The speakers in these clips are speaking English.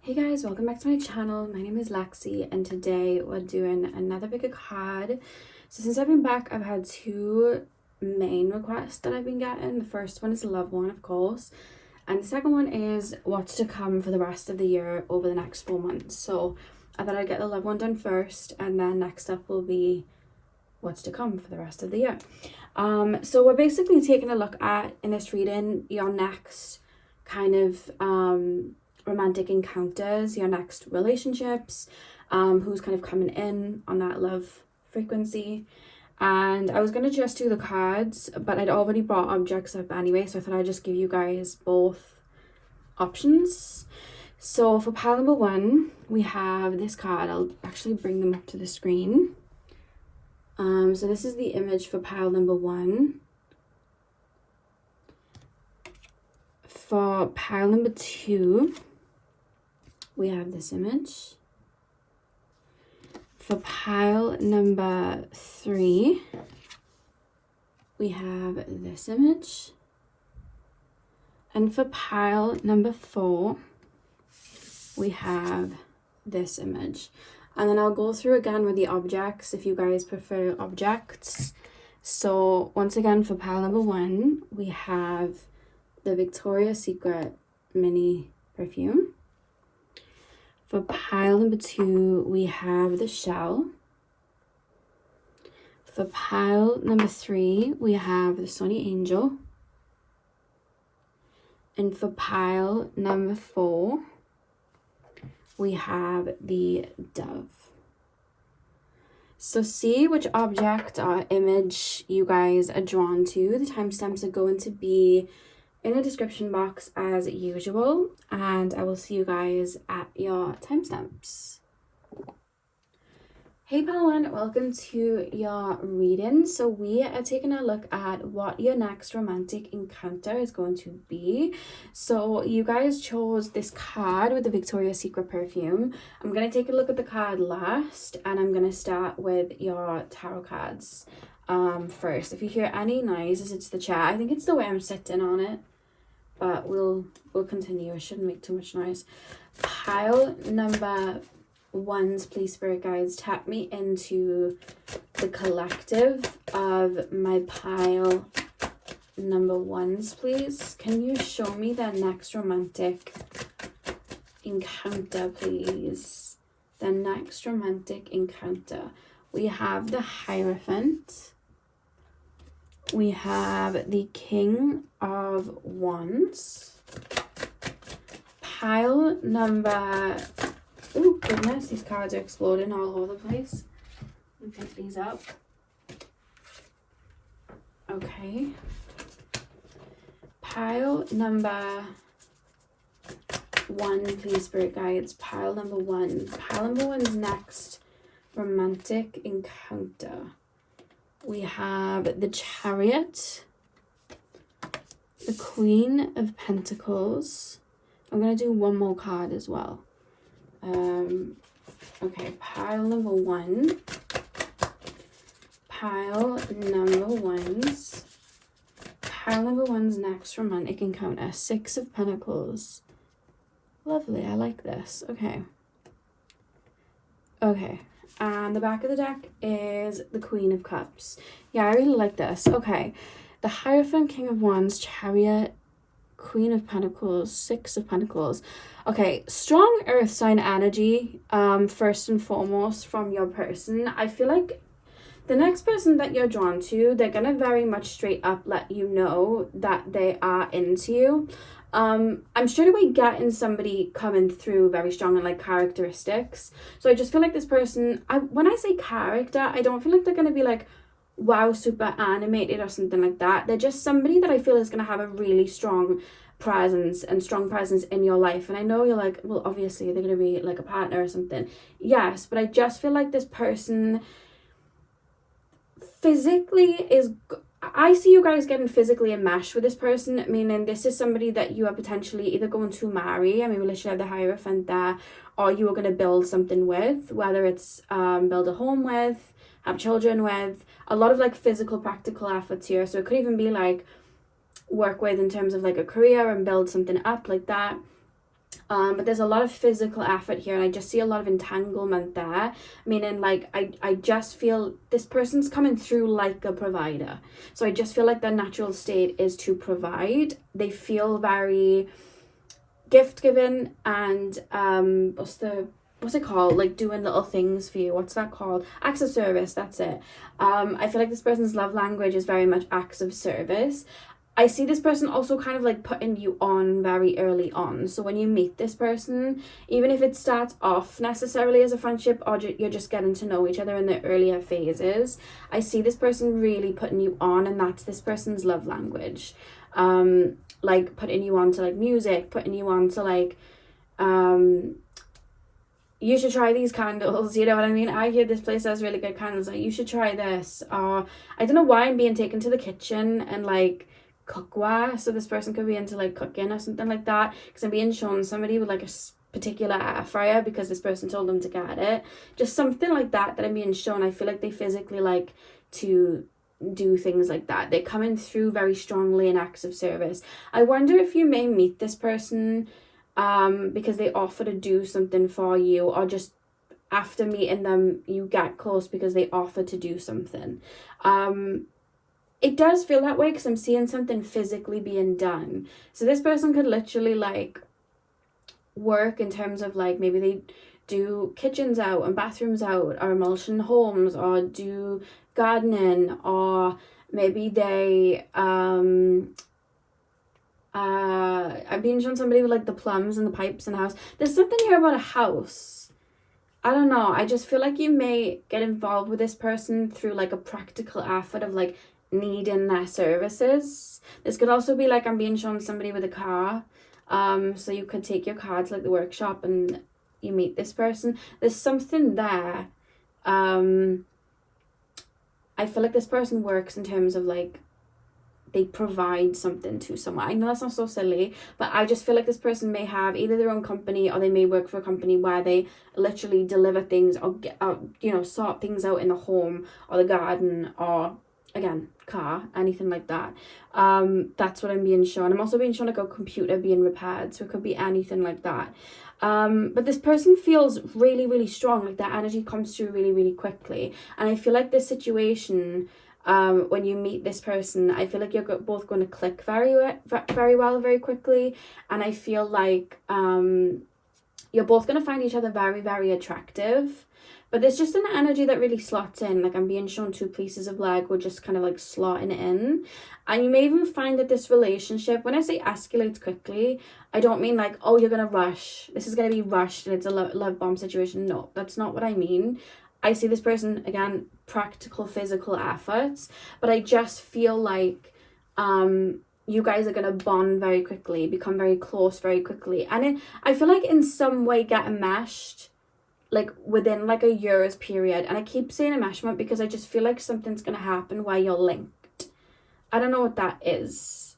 Hey guys, welcome back to my channel. My name is Lexi and today we're doing another pick a card. So since I've been back, I've had two main requests that I've been getting. The first one is a love one, of course, and the second one is what's to come for the rest of the year over the next 4 months. So I thought I'd get the love one done first, and then next up will be what's to come for the rest of the year. So we're basically taking a look at, in this reading, your next kind of romantic encounters, your next relationships, who's kind of coming in on that love frequency. And I was going to just do the cards, but I'd already brought objects up anyway, so I thought I'd just give you guys both options. So for pile number one, we have this card. I'll actually bring them up to the screen. So this is the image for pile number one. For pile number two, we have this image. For pile number three, we have this image. And for pile number four, we have this image. And then I'll go through again with the objects if you guys prefer objects. So once again, for pile number one, we have the Victoria's Secret mini perfume. For pile number two, we have the shell. For pile number three, we have the Sunny Angel. And for pile number four, we have the Dove. So see which object or image you guys are drawn to. The timestamps are going to be in the description box as usual, and I will see you guys at your timestamps. Hey pile one, welcome to your reading. So we are taking a look at what your next romantic encounter is going to be. So you guys chose this card with the Victoria's Secret perfume. I'm going to take a look at the card last, and I'm going to start with your tarot cards first. If you hear any noises, it's the chair. I think it's the way I'm sitting on it, but we'll continue. I shouldn't make too much noise. Pile number ones, please, spirit guides, tap me into the collective of my pile number ones, please. Can you show me their next romantic encounter, please? The next romantic encounter. We have the Hierophant. We have the King of Wands. Pile number... Oh goodness, these cards are exploding all over the place. Let me pick these up. Okay. Pile number one, please, spirit guides. Pile number one. Pile number one's next romantic encounter. We have the Chariot, the Queen of Pentacles. I'm going to do one more card as well. Okay, pile number one. Pile number one's. Pile number one's next romantic encounter. Six of Pentacles. Lovely, I like this. Okay. Okay. And the back of the deck is the Queen of Cups. Yeah, I really like this. Okay. The Hierophant, King of Wands, Chariot, Queen of Pentacles, Six of Pentacles. Okay, strong earth sign energy, first and foremost from your person. I feel like the next person that you're drawn to, they're gonna very much straight up let you know that they are into you. I'm straight away getting somebody coming through very strong and like characteristics. So I just feel like this person, when I say character, I don't feel like they're gonna be like, wow, super animated or something like that. They're just somebody that I feel is going to have a really strong presence in your life. And I know you're like, well, obviously they're going to be like a partner or something. Yes, but I just feel like this person physically is... I see you guys getting physically enmeshed with this person, meaning this is somebody that you are potentially either going to marry. I mean, we literally have the Hierophant there, or you are going to build something with, whether it's build a home with, have children with. A lot of like physical practical efforts here. So it could even be like work with in terms of like a career and build something up like that. But there's a lot of physical effort here, and I just see a lot of entanglement there, meaning like I just feel this person's coming through like a provider. So I just feel like their natural state is to provide. They feel very gift giving, and what's it called, like doing little things for you, what's that called, acts of service, that's it. I feel like this person's love language is very much acts of service. I see this person also kind of like putting you on very early on. So when you meet this person, even if it starts off necessarily as a friendship, or you're just getting to know each other in the earlier phases, I see this person really putting you on, and that's this person's love language. Like putting you on to like music, putting you on to like, you should try these candles, you know what I mean? I hear this place has really good candles, like you should try this. Or I don't know why I'm being taken to the kitchen and like cookware, so this person could be into like cooking or something like that, because I'm being shown somebody with like a particular air fryer because this person told them to get it, just something like that I'm being shown. I feel like they physically like to do things like that. They're coming through very strongly in acts of service. I wonder if you may meet this person because they offer to do something for you, or just after meeting them you get close because they offer to do something. It does feel that way because I'm seeing something physically being done. So this person could literally like work in terms of like, maybe they do kitchens out and bathrooms out, or emulsion homes, or do gardening, or maybe they I'm being shown somebody with like the plums and the pipes in the house. There's something here about a house. I don't know, I just feel like you may get involved with this person through like a practical effort of like needing their services. This could also be like, I'm being shown somebody with a car, so you could take your car to like the workshop and you meet this person. There's something there. I feel like this person works in terms of like they provide something to someone. I know that's not so silly, but I just feel like this person may have either their own company, or they may work for a company where they literally deliver things, or get out, sort things out in the home or the garden, or again, car, anything like that. That's what I'm being shown. I'm also being shown like a computer being repaired, so it could be anything like that. But this person feels really, really strong, like their energy comes through really, really quickly. And I feel like this situation, when you meet this person, I feel like you're both going to click very well, very quickly. And I feel like you're both going to find each other very, very attractive. But there's just an energy that really slots in. Like I'm being shown two pieces of Lego just kind of like slotting in. And you may even find that this relationship, when I say escalates quickly, I don't mean like, oh, you're going to rush. This is going to be rushed and it's a love bomb situation. No, that's not what I mean. I see this person, again, practical physical efforts. But I just feel like you guys are going to bond very quickly, become very close very quickly. And I feel like in some way get enmeshed, like within like a year's period. And I keep saying enmeshment because I just feel like something's going to happen where you're linked. I don't know what that is.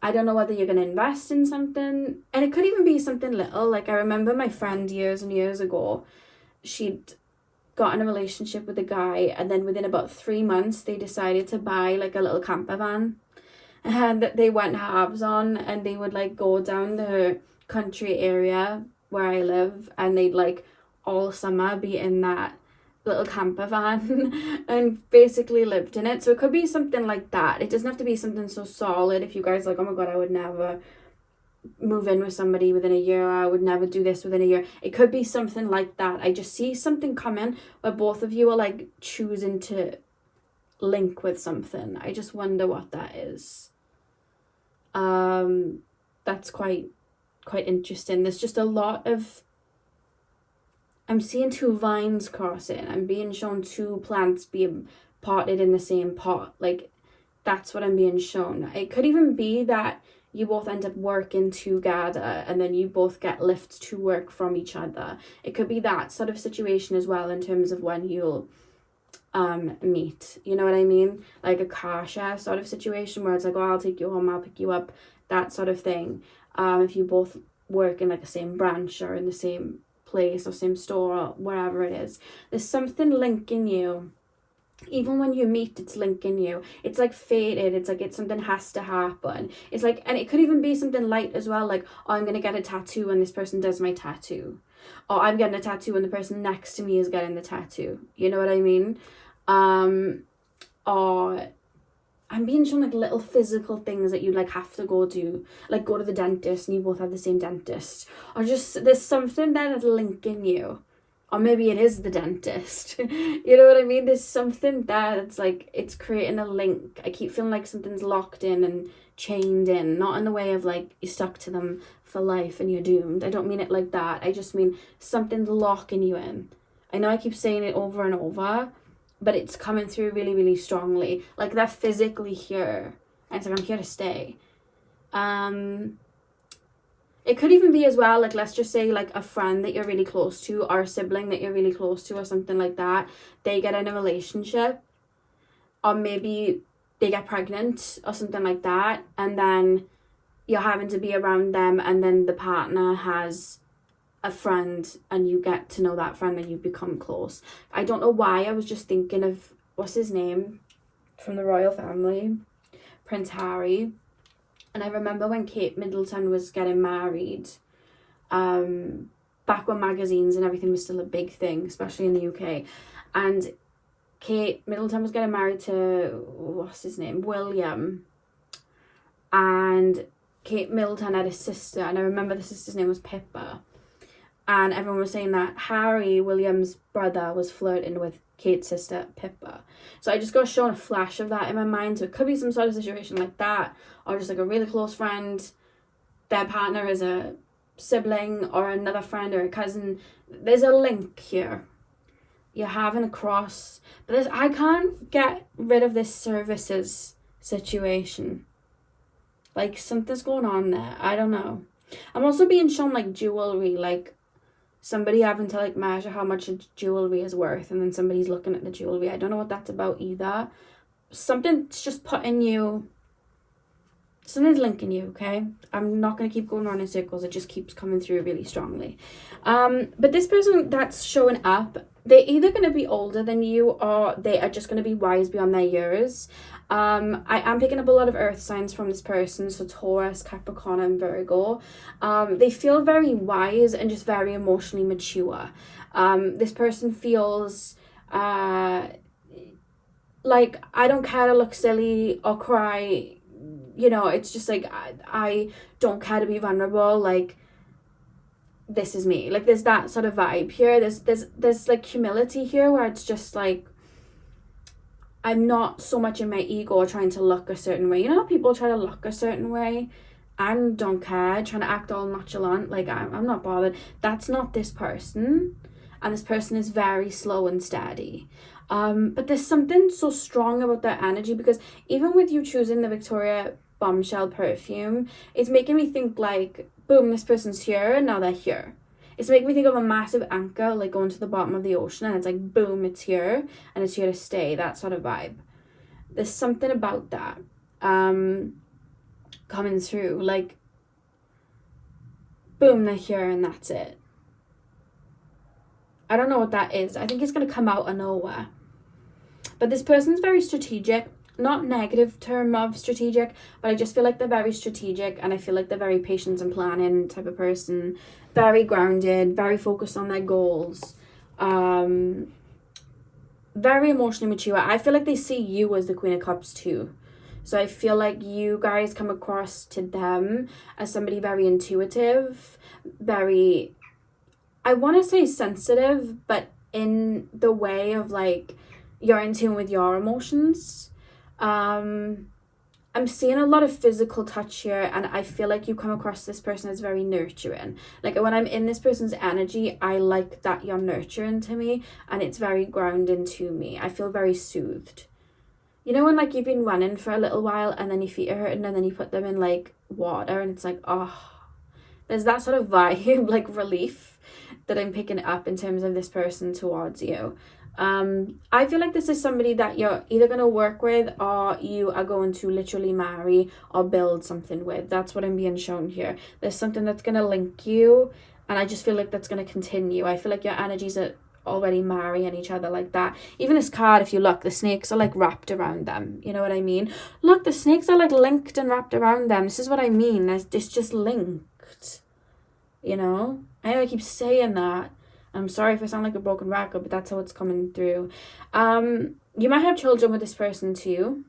I don't know whether you're going to invest in something. And it could even be something little. Like I remember my friend years and years ago, she'd got in a relationship with a guy, and then within about 3 months they decided to buy like a little camper van, and they went halves on, and they would like go down the country area where I live, and they'd like all summer be in that little camper van and basically lived in it. So it could be something like that. It doesn't have to be something so solid. If you guys are like, oh my god, I would never move in with somebody within a year, I would never do this within a year, it could be something like that. I just see something coming where both of you are like choosing to link with something. I just wonder what that is. That's quite interesting. There's just a lot of, I'm seeing two vines crossing. I'm being shown two plants being potted in the same pot. Like that's what I'm being shown. It could even be that you both end up working together, and then you both get lifts to work from each other. It could be that sort of situation as well, in terms of when you'll meet, you know what I mean? Like a car share sort of situation where it's like, oh, I'll take you home, I'll pick you up, that sort of thing. If you both work in like the same branch or in the same place or same store or wherever it is, there's something linking you even when you meet, it's linking you. It's like fated. It's like something has to happen. It's like, and it could even be something light as well, like, oh, I'm gonna get a tattoo when this person does my tattoo, or I'm getting a tattoo when the person next to me is getting the tattoo. You know what I mean? Or I'm being shown like little physical things that you like have to go do, like go to the dentist and you both have the same dentist, or just there's something there that's linking you. Or maybe it is the dentist. You know what I mean? There's something there that's like, it's creating a link. I keep feeling like something's locked in and chained in. Not in the way of like you're stuck to them for life and you're doomed. I don't mean it like that. I just mean something's locking you in. I know I keep saying it over and over, but it's coming through really, really strongly. Like they're physically here. And it's like, I'm here to stay. It could even be as well, like, let's just say, like, a friend that you're really close to, or a sibling that you're really close to, or something like that. They get in a relationship, or maybe they get pregnant, or something like that, and then you're having to be around them, and then the partner has a friend, and you get to know that friend, and you become close. I don't know why, I was just thinking of, what's his name? From the royal family, Prince Harry. And I remember when Kate Middleton was getting married, back when magazines and everything was still a big thing, especially in the UK. And Kate Middleton was getting married to, what's his name? William. And Kate Middleton had a sister, and I remember the sister's name was Pippa. And everyone was saying that Harry, William's brother, was flirting with Kate's sister, Pippa. So I just got shown a flash of that in my mind. So it could be some sort of situation like that, or just like a really close friend. Their partner is a sibling, or another friend, or a cousin. There's a link here. You're having a cross. But I can't get rid of this services situation. Like, something's going on there. I don't know. I'm also being shown like jewelry, like somebody having to like measure how much a jewelry is worth, and then somebody's looking at the jewelry. I don't know what that's about either. Something's just putting you, something's linking you, okay? I'm not going to keep going around in circles. It just keeps coming through really strongly. But this person that's showing up, they're either going to be older than you, or they are just going to be wise beyond their years. I am picking up a lot of earth signs from this person, so Taurus, Capricorn, and Virgo. They feel very wise and just very emotionally mature. This person feels like, I don't care to look silly or cry. You know, it's just like, I don't care to be vulnerable. Like, this is me. Like, there's that sort of vibe here. There's like humility here, where it's just like, I'm not so much in my ego or trying to look a certain way. You know how people try to look a certain way? I don't care, trying to act all nonchalant. Like, I'm not bothered. That's not this person. And this person is very slow and steady. But there's something so strong about their energy, because even with you choosing the Victoria Bombshell perfume, it's making me think like, boom, this person's here and now they're here. It's making me think of a massive anchor, like going to the bottom of the ocean, and it's like, boom, it's here and it's here to stay. That sort of vibe. There's something about that coming through. Like, boom, they're here and that's it. I don't know what that is. I think it's going to come out of nowhere. But this person's very strategic. Not negative term of strategic, but I just feel like they're very strategic, and I feel like they're very patient and planning type of person. Very grounded, very focused on their goals. Very emotionally mature. I feel like they see you as the Queen of Cups too. So I feel like you guys come across to them as somebody very intuitive, very, I want to say sensitive, but in the way of like, you're in tune with your emotions. I'm seeing a lot of physical touch here, and I feel like you come across this person as very nurturing. Like, when I'm in this person's energy, I like that you're nurturing to me, and it's very grounding to me. I feel very soothed. You know when like you've been running for a little while, and then your feet are hurting, and then you put them in like water, and it's like, oh, there's that sort of vibe, like relief, that I'm picking up in terms of this person towards you. I feel like this is somebody that you're either going to work with, or you are going to literally marry or build something with. That's what I'm being shown here. There's something that's going to link you, and I just feel like that's going to continue. I feel like your energies are already marrying each other like that. Even this card, if you look, the snakes are like wrapped around them. You know what I mean? Look, the snakes are like linked and wrapped around them. This is what I mean. It's just linked. You know? I know I keep saying that. I'm sorry if I sound like a broken record, but that's how it's coming through. You might have children with this person too.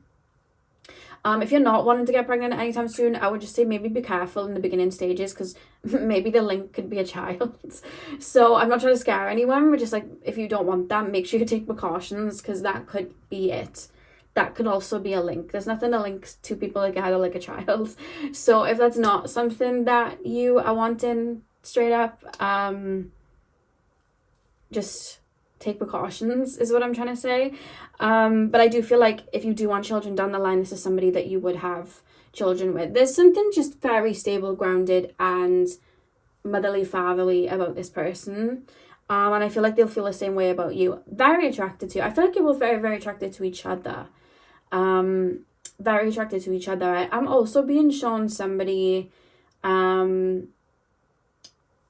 If you're not wanting to get pregnant anytime soon, I would just say maybe be careful in the beginning stages, because maybe the link could be a child. So I'm not trying to scare anyone, but just like, if you don't want that, make sure you take precautions, because that could be it. That could also be a link. There's nothing to link two people together like a child. So if that's not something that you are wanting straight up, just take precautions is what I'm trying to say. But I do feel like if you do want children down the line, this is somebody that you would have children with. There's something just very stable, grounded, and motherly, fatherly about this person. And I feel like they'll feel the same way about you. Very attracted to you. I feel like you're both very, very attracted to each other. Very attracted to each other. I'm also being shown somebody, I'm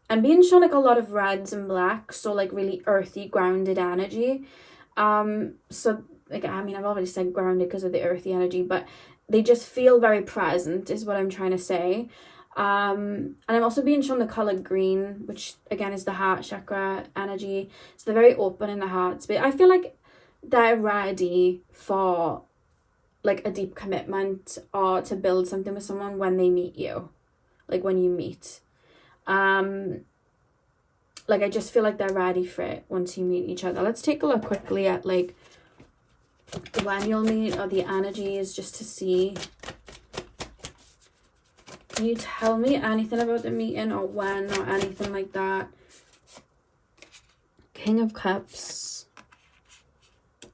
being shown like a lot of reds and blacks, so like really earthy, grounded energy. So like, I mean, I've already said grounded because of the earthy energy, but they just feel very present is what I'm trying to say. And I'm also being shown the color green, which again is the heart chakra energy. So they're very open in the heart space. I feel like they're ready for like a deep commitment or to build something with someone when they meet you, like when you meet. Like I just feel like they're ready for it once you meet each other. Let's take a look quickly at like when you'll meet or the energies, just to see. Can you tell me anything about the meeting or when or anything like that? King of Cups,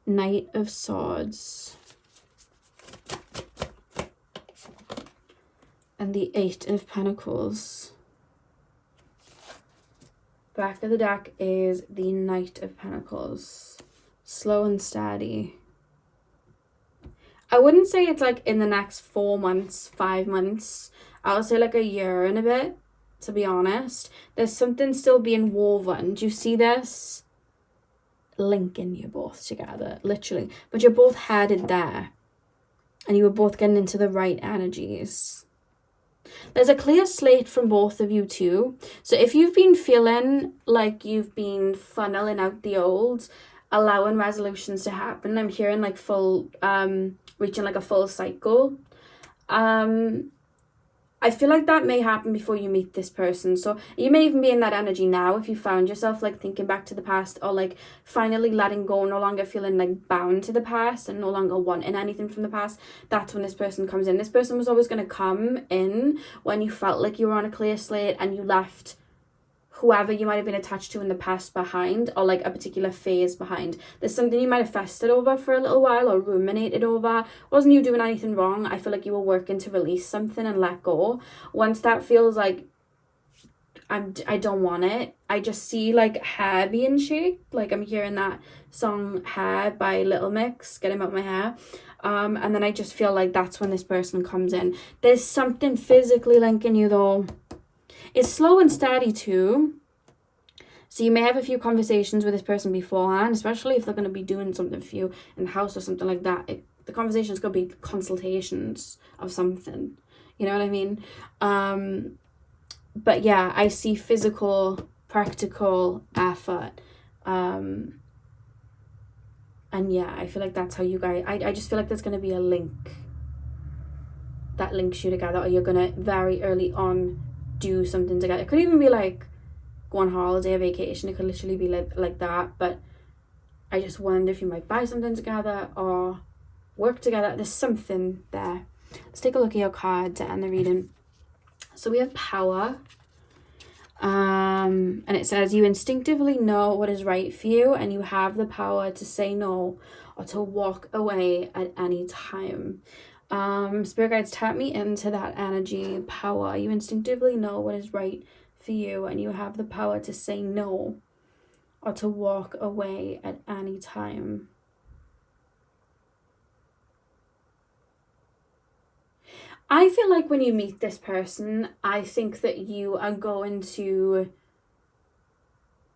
Knight of Swords, and the Eight of Pentacles. Back of the deck is the Knight of Pentacles. Slow and steady. I wouldn't say it's like in the next 4 months, 5 months. I would say like a year and a bit, to be honest. There's something still being woven. Do you see this? Linking you both together, literally. But you're both headed there. And you were both getting into the right energies. There's a clear slate from both of you too. So if you've been feeling like you've been funneling out the old, allowing resolutions to happen, I'm hearing like full, reaching like a full cycle. I feel like that may happen before you meet this person. So you may even be in that energy now if you found yourself like thinking back to the past, or like finally letting go, no longer feeling like bound to the past and no longer wanting anything from the past. That's when this person comes in. This person was always going to come in when you felt like you were on a clear slate and you left whoever you might have been attached to in the past behind, or like a particular phase behind. There's something you might have festered over for a little while or ruminated over. Wasn't you doing anything wrong? I feel like you were working to release something and let go. Once that feels like I don't want it, I just see like hair being shaped. Like I'm hearing that song Hair by Little Mix, Get Him Out My Hair. And then I just feel like that's when this person comes in. There's something physically linking you though. It's slow and steady too. So you may have a few conversations with this person beforehand, especially if they're going to be doing something for you in the house or something like that. The conversation's going to be consultations of something. You know what I mean? But yeah, I see physical, practical effort. And yeah, I feel like that's how you guys... I just feel like there's going to be a link that links you together, or you're going to very early on do something together. It could even be like go on holiday or vacation. It could literally be like that. But I just wonder if you might buy something together or work together. There's something there. Let's take a look at your cards and the reading. So we have Power. And it says you instinctively know what is right for you and you have the power to say no or to walk away at any time. Spirit guides tap me into that energy. Power. You instinctively know what is right for you and you have the power to say no or to walk away at any time. I feel like when you meet this person, I think that you are going to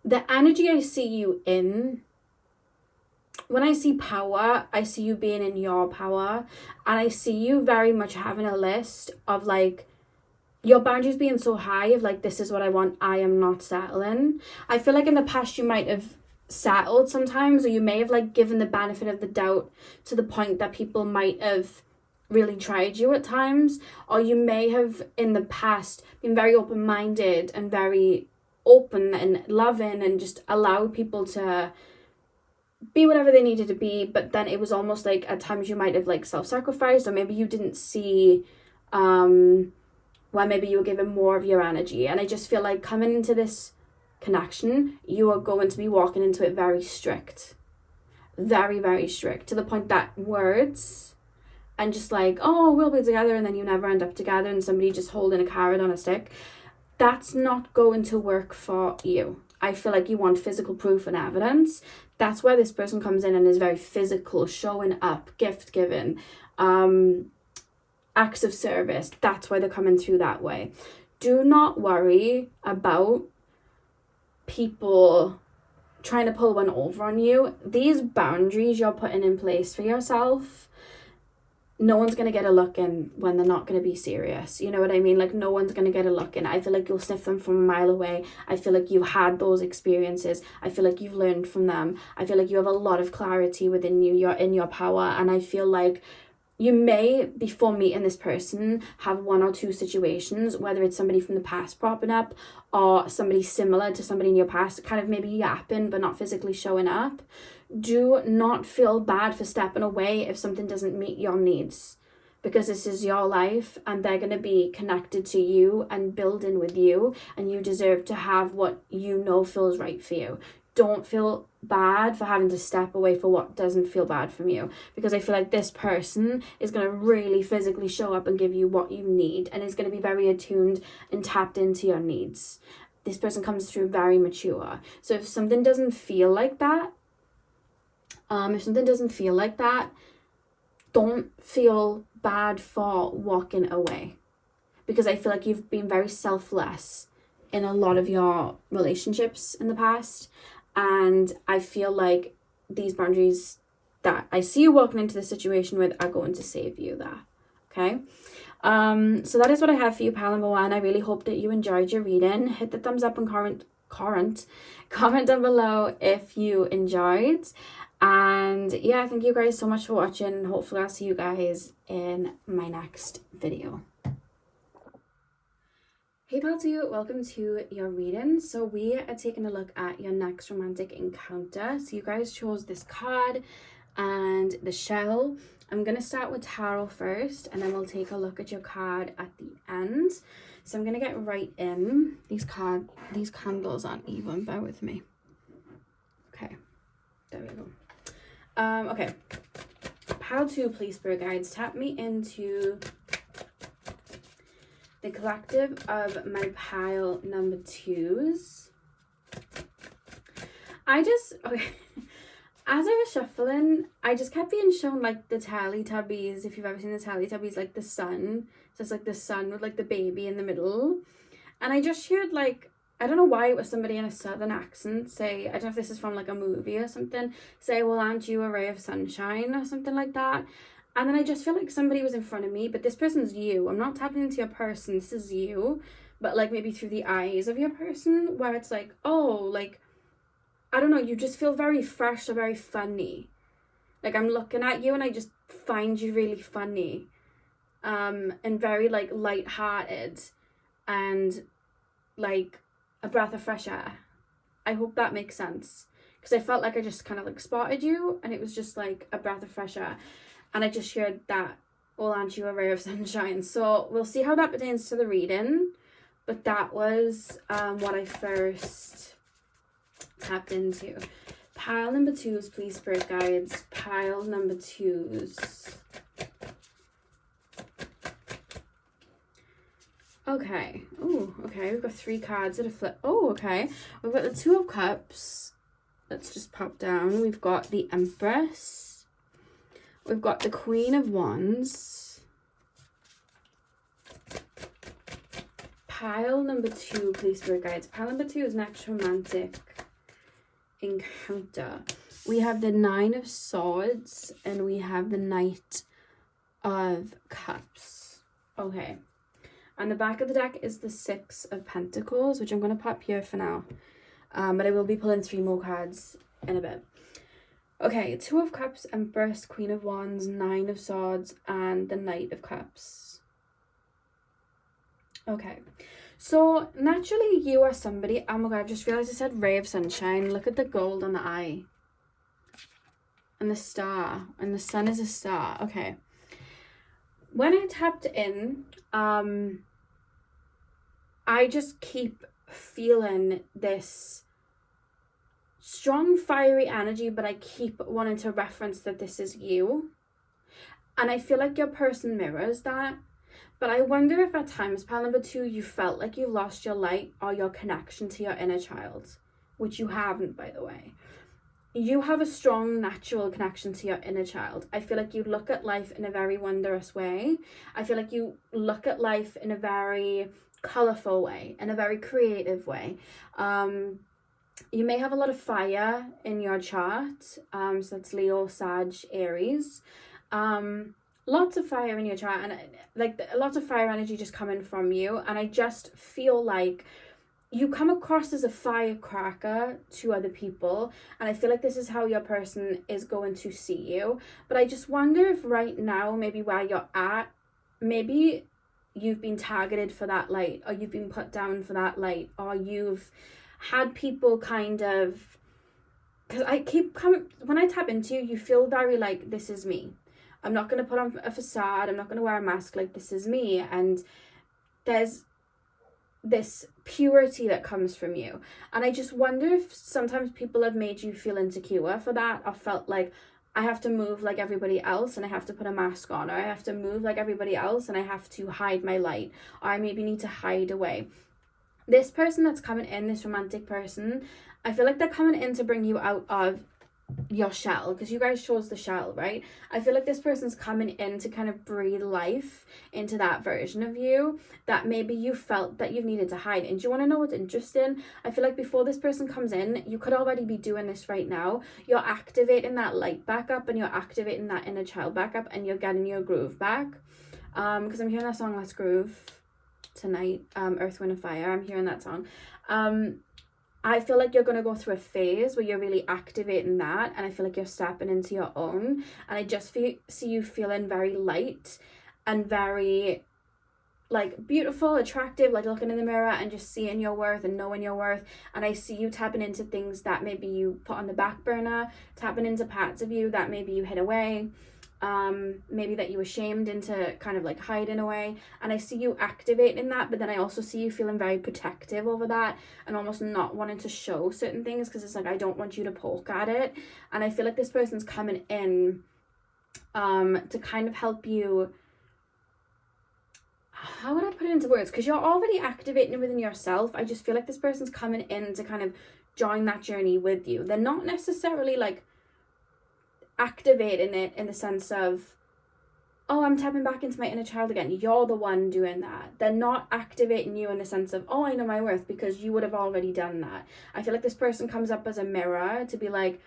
the energy I see you in, when I see power, I see you being in your power, and I see you very much having a list of like your boundaries being so high of like, this is what I want, I am not settling. I feel like in the past you might have settled sometimes, or you may have like given the benefit of the doubt to the point that people might have really tried you at times, or you may have in the past been very open-minded and very open and loving and just allowed people to be whatever they needed to be, but then it was almost like at times you might have like self-sacrificed, or maybe you didn't see where maybe you were given more of your energy. And I just feel like coming into this connection, you are going to be walking into it very strict, very, very strict, to the point that words and just like, oh, we'll be together, and then you never end up together, and somebody just holding a carrot on a stick, that's not going to work for you. I feel like you want physical proof and evidence. That's where this person comes in and is very physical, showing up, gift giving, acts of service. That's why they're coming through that way. Do not worry about people trying to pull one over on you. These boundaries you're putting in place for yourself, no one's going to get a look in when they're not going to be serious. You know what I mean? Like, no one's going to get a look in. I feel like you'll sniff them from a mile away. I feel like you had those experiences. I feel like you've learned from them. I feel like you have a lot of clarity within you. You're in your power. And I feel like you may, before meeting this person, have one or two situations, whether it's somebody from the past propping up or somebody similar to somebody in your past, kind of maybe yapping but not physically showing up. Do not feel bad for stepping away if something doesn't meet your needs, because this is your life and they're going to be connected to you and building with you, and you deserve to have what you know feels right for you. Don't feel bad for having to step away for what doesn't feel bad from you, because I feel like this person is going to really physically show up and give you what you need, and is going to be very attuned and tapped into your needs. This person comes through very mature. So if something doesn't feel like that, don't feel bad for walking away, because I feel like you've been very selfless in a lot of your relationships in the past, and I feel like these boundaries that I see you walking into the situation with are going to save you there. Okay, so that is what I have for you, pal number one. I really hope that you enjoyed your reading. Hit the thumbs up and comment down below if you enjoyed. And yeah, thank you guys so much for watching. Hopefully I'll see you guys in my next video. Hey pal to you, welcome to your reading. So we are taking a look at your next romantic encounter. So you guys chose this card and the shell. I'm going to start with tarot first, and then we'll take a look at your card at the end. So I'm going to get right in. These candles aren't even, bear with me. Okay, there we go. Okay, how to, please, spirit guides, tap me into the collective of my pile number twos. Okay, as I was shuffling, I just kept being shown like the Teletubbies, if you've ever seen the Teletubbies, like the sun. So it's like the sun with like the baby in the middle. And I just heard like, I don't know why it was somebody in a southern accent say, I don't know if this is from like a movie or something, say, well, aren't you a ray of sunshine or something like that. And then I just feel like somebody was in front of me, but this person's you. I'm not tapping into your person, this is you, but like maybe through the eyes of your person, where it's like, oh, like, I don't know, you just feel very fresh or very funny. Like I'm looking at you and I just find you really funny, and very like light-hearted and like a breath of fresh air. I hope that makes sense, because I felt like I just kind of like spotted you and it was just like a breath of fresh air, and I just heard that, well, aren't you a ray of sunshine? So we'll see how that pertains to the reading, but that was what I first tapped into. Pile number twos, please, spirit guides. Pile number twos. Okay. Oh, okay. We've got three cards that are flipped. Oh, okay. We've got the Two of Cups. Let's just pop down. We've got the Empress. We've got the Queen of Wands. Pile number two, please, spirit guides. Pile number two is next romantic encounter. We have the Nine of Swords and we have the Knight of Cups. Okay. And the back of the deck is the Six of Pentacles, which I'm going to pop here for now. But I will be pulling 3 more cards in a bit. Okay, Two of Cups, Empress, Queen of Wands, Nine of Swords, and the Knight of Cups. Okay, so naturally you are somebody. Oh my god, I've just realised I said ray of sunshine. Look at the gold on the eye. And the star. And the sun is a star. Okay. When I tapped in, I just keep feeling this strong fiery energy, but I keep wanting to reference that this is you. And I feel like your person mirrors that. But I wonder if at times, pile number 2, you felt like you lost your light or your connection to your inner child, which you haven't, by the way. You have a strong natural connection to your inner child. I feel like you look at life in a very wondrous way. I feel like you look at life in a very colourful way, in a very creative way. You may have a lot of fire in your chart. So that's Leo, Sag, Aries. Lots of fire in your chart, and like lots of fire energy just coming from you. And I just feel like you come across as a firecracker to other people, and I feel like this is how your person is going to see you. But I just wonder if right now, maybe where you're at, maybe you've been targeted for that light, or you've been put down for that light, or you've had people kind of, because I keep coming, when I tap into you, you feel very like, this is me. I'm not going to put on a facade. I'm not going to wear a mask. Like, this is me. And there's this purity that comes from you. And I just wonder if sometimes people have made you feel insecure for that, or felt like, I have to move like everybody else and I have to put a mask on, or I have to move like everybody else and I have to hide my light, or I maybe need to hide away. This person that's coming in, this romantic person, I feel like they're coming in to bring you out of your shell, because you guys chose the shell, right? I feel like this person's coming in to kind of breathe life into that version of you that maybe you felt that you've needed to hide. And do you want to know what's interesting? I feel like before this person comes in, you could already be doing this right now. You're activating that light back up, and you're activating that inner child back up, and you're getting your groove back. Because I'm hearing that song, Let's Groove, tonight, Earth, Wind and Fire. I'm hearing that song. I feel like you're going to go through a phase where you're really activating that, and I feel like you're stepping into your own, and I just see you feeling very light and very like beautiful, attractive, like looking in the mirror and just seeing your worth and knowing your worth. And I see you tapping into things that maybe you put on the back burner, tapping into parts of you that maybe you hid away, maybe that you were shamed into kind of like hiding away. And I see you activating that, but then I also see you feeling very protective over that and almost not wanting to show certain things, because it's like, I don't want you to poke at it. And I feel like this person's coming in to kind of help you. How would I put it into words? Because you're already activating it within yourself. I just feel like this person's coming in to kind of join that journey with you. They're not necessarily like activating it in the sense of, oh, I'm tapping back into my inner child again. You're the one doing that. They're not activating you in the sense of, oh, I know my worth, because you would have already done that. I feel like this person comes up as a mirror to be like,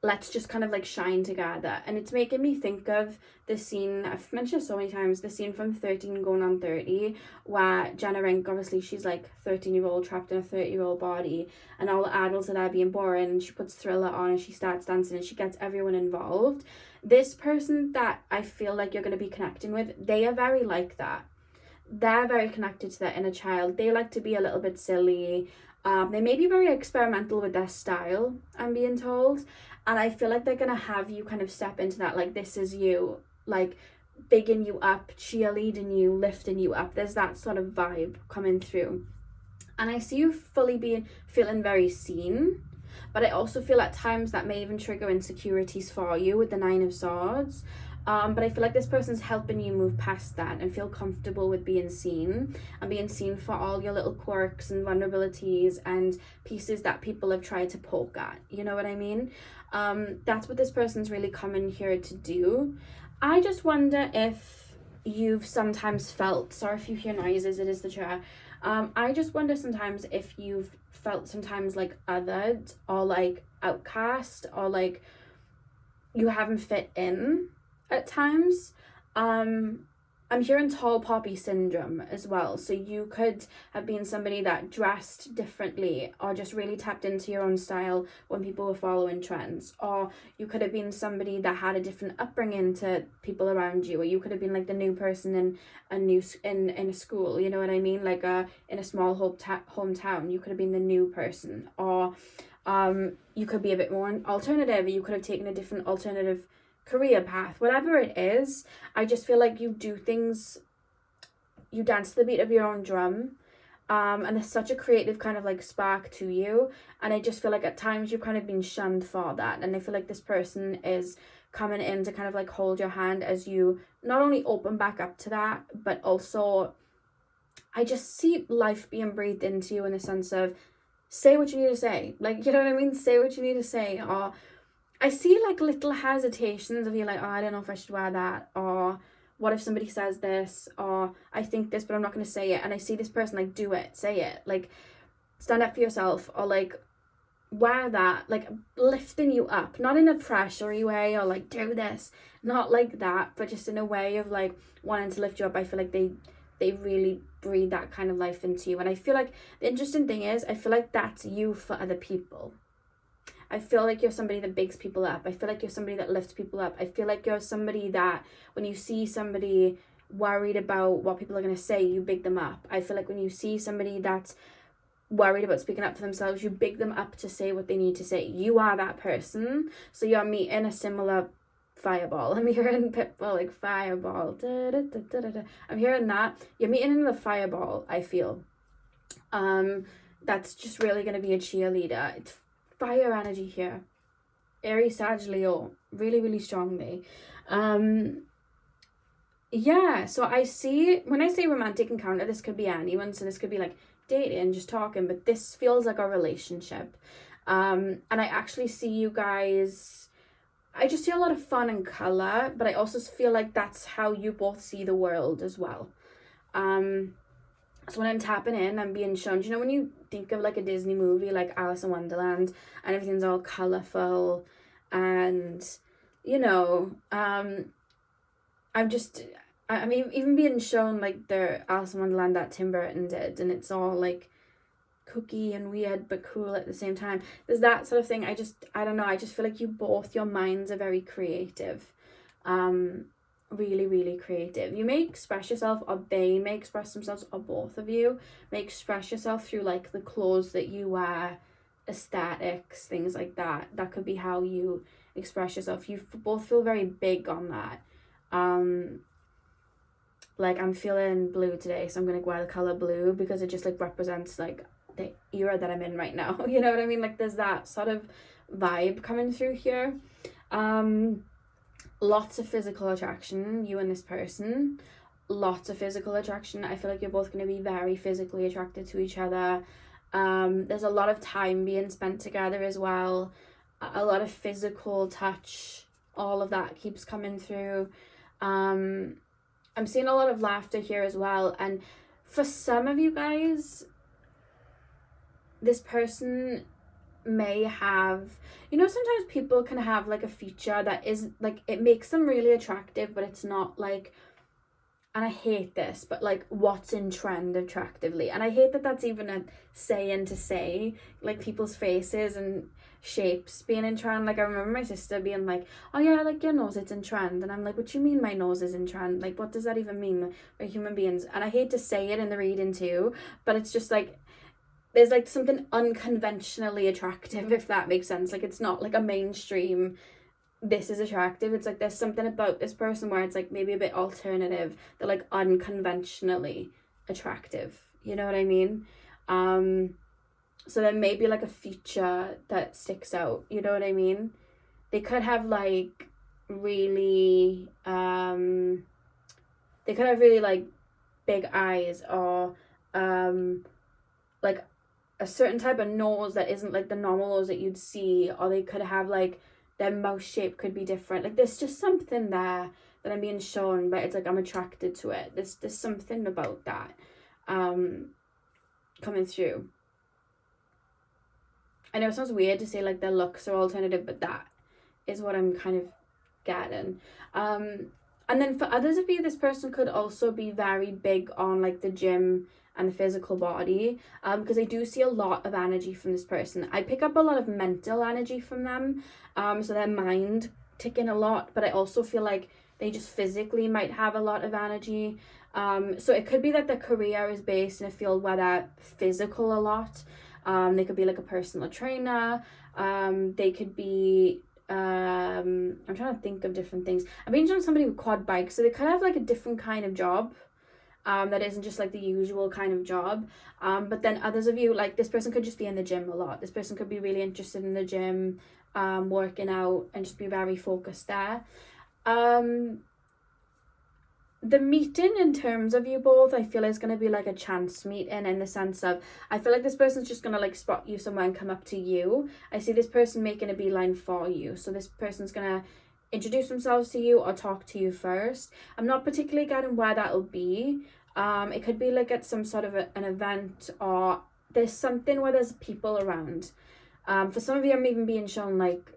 let's just kind of like shine together. And it's making me think of the scene, I've mentioned so many times, the scene from 13 Going on 30, where Jenna Rink, obviously she's like 13-year-old trapped in a 30-year-old body, and all the adults are there being boring, and she puts Thriller on and she starts dancing and she gets everyone involved. This person that I feel like you're going to be connecting with, they are very like that. They're very connected to their inner child. They like to be a little bit silly. They may be very experimental with their style, I'm being told. And I feel like they're going to have you kind of step into that, like, this is you, like, bigging you up, cheerleading you, lifting you up. There's that sort of vibe coming through. And I see you fully feeling very seen. But I also feel at times that may even trigger insecurities for you with the Nine of Swords. But I feel like this person's helping you move past that and feel comfortable with being seen, and being seen for all your little quirks and vulnerabilities and pieces that people have tried to poke at. You know what I mean? That's what this person's really coming here to do. I just wonder if you've sometimes felt, sorry if you hear noises, it is the chair. I just wonder sometimes if you've felt sometimes like othered or like outcast, or like you haven't fit in at times. I'm hearing tall poppy syndrome as well. So you could have been somebody that dressed differently or just really tapped into your own style when people were following trends. Or you could have been somebody that had a different upbringing to people around you. Or you could have been like the new person in a school, you know what I mean? Like in a small hometown, you could have been the new person. Or you could be a bit more alternative. You could have taken a different alternative career path, whatever it is. I just feel like you do things, you dance to the beat of your own drum, and there's such a creative kind of like spark to you, and I just feel like at times you've kind of been shunned for that, and I feel like this person is coming in to kind of like hold your hand as you not only open back up to that, but also I just see life being breathed into you in the sense of say what you need to say, like, you know what I mean, say what you need to say. Or I see like little hesitations of you like, oh, I don't know if I should wear that, or what if somebody says this, or I think this but I'm not going to say it. And I see this person like, do it, say it, like stand up for yourself, or like wear that, like lifting you up, not in a pressury way or like do this, not like that, but just in a way of like wanting to lift you up. I feel like they really breathe that kind of life into you. And I feel like the interesting thing is I feel like that's you for other people. I feel like you're somebody that bigs people up. I feel like you're somebody that lifts people up. I feel like you're somebody that when you see somebody worried about what people are going to say, you big them up. I feel like when you see somebody that's worried about speaking up for themselves, you big them up to say what they need to say. You are that person. So you're meeting a similar fireball. I'm hearing Pitbull, like fireball. Da, da, da, da, da, da. I'm hearing that. You're meeting another fireball, I feel. That's just really going to be a cheerleader. It's fire energy here. Aries, Sag, Leo, really, really strongly. Yeah, so I see, when I say romantic encounter, this could be anyone. So this could be like dating, just talking, but this feels like a relationship. And I actually see you guys, I just see a lot of fun and color, but I also feel like that's how you both see the world as well. So when I'm tapping in, I'm being shown, you know, when you think of like a Disney movie like Alice in Wonderland and everything's all colourful and, you know, I'm even being shown like the Alice in Wonderland that Tim Burton did, and it's all like kooky and weird but cool at the same time. There's that sort of thing. I don't know, I just feel like you both, your minds are very creative. Really, really creative. You may express yourself, or they may express themselves, or both of you may express yourself through like the clothes that you wear, aesthetics, things like that. That could be how you express yourself. You both feel very big on that. Like I'm feeling blue today, so I'm gonna wear the color blue because it just like represents like the era that I'm in right now. You know what I mean? Like there's that sort of vibe coming through here. Lots of physical attraction, you and this person. Lots of physical attraction. I feel like you're both going to be very physically attracted to each other. There's a lot of time being spent together as well. A lot of physical touch. All of that keeps coming through. I'm seeing a lot of laughter here as well. And for some of you guys, this person may have, you know, sometimes people can have like a feature that is like, it makes them really attractive, but it's not like, and I hate this, but like what's in trend attractively. And I hate that that's even a saying to say, like people's faces and shapes being in trend. Like I remember my sister being like, oh yeah, like your nose, it's in trend. And I'm like, what do you mean my nose is in trend? Like what does that even mean? We're human beings. And I hate to say it in the reading too, but it's just like there's like something unconventionally attractive, if that makes sense. Like it's not like a mainstream this is attractive. It's like there's something about this person where it's like maybe a bit alternative. They're like unconventionally attractive, you know what I mean? So there may be like a feature that sticks out, you know what I mean? They could have like really they could have really like big eyes, or like a certain type of nose that isn't like the normal nose that you'd see, or they could have like their mouth shape could be different. Like there's just something there that I'm being shown, but it's like I'm attracted to it. There's something about that coming through. I know it sounds weird to say like their looks are alternative, but that is what I'm kind of getting. And then for others of you, this person could also be very big on like the gym and the physical body, because I do see a lot of energy from this person. I pick up a lot of mental energy from them, so their mind ticking a lot, but I also feel like they just physically might have a lot of energy. So it could be that their career is based in a field where they're physical a lot. They could be like a personal trainer. They could be I'm trying to think of different things. I've been on somebody with quad bikes, so they could have like a different kind of job that isn't just like the usual kind of job. But then others of you, like this person could just be in the gym a lot. This person could be really interested in the gym, working out, and just be very focused there. The meeting in terms of you both, I feel is going to be like a chance meeting, in the sense of I feel like this person's just going to like spot you somewhere and come up to you. I see this person making a beeline for you, so this person's going to introduce themselves to you or talk to you first. I'm not particularly getting where that'll be. It could be like at some sort of an event, or there's something where there's people around. For some of you, I'm even being shown like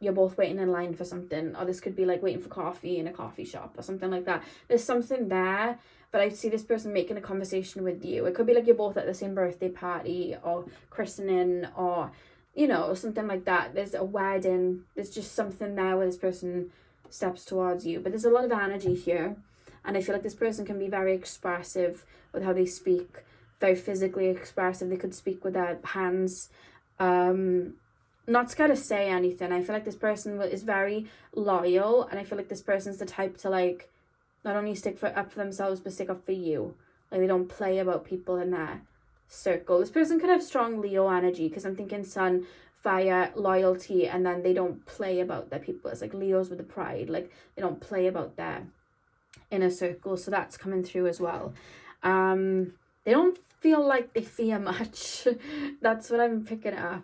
you're both waiting in line for something, or this could be like waiting for coffee in a coffee shop or something like that. There's something there, but I see this person making a conversation with you. It could be like you're both at the same birthday party or christening, or you know, something like that. There's a wedding, there's just something there where this person steps towards you, but there's a lot of energy here, and I feel like this person can be very expressive with how they speak, very physically expressive. They could speak with their hands, not scared to say anything. I feel like this person is very loyal, and I feel like this person's the type to like not only up for themselves but stick up for you. Like they don't play about people in their circle. This person could have strong Leo energy, because I'm thinking sun, fire, loyalty, and then they don't play about their people. It's like Leos with the pride, like they don't play about their inner circle, so that's coming through as well. They don't feel like they fear much. That's what I'm picking up.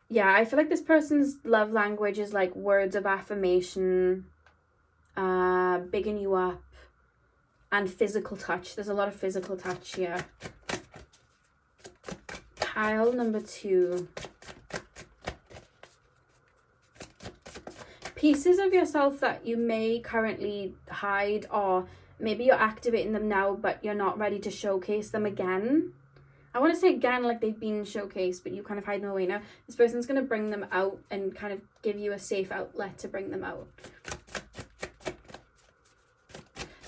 Yeah, I feel like this person's love language is like words of affirmation, bigging you up, and physical touch. There's a lot of physical touch here. Pile number 2. Pieces of yourself that you may currently hide, or maybe you're activating them now, but you're not ready to showcase them again. I want to say again, like they've been showcased, but you kind of hide them away now. This person's going to bring them out and kind of give you a safe outlet to bring them out.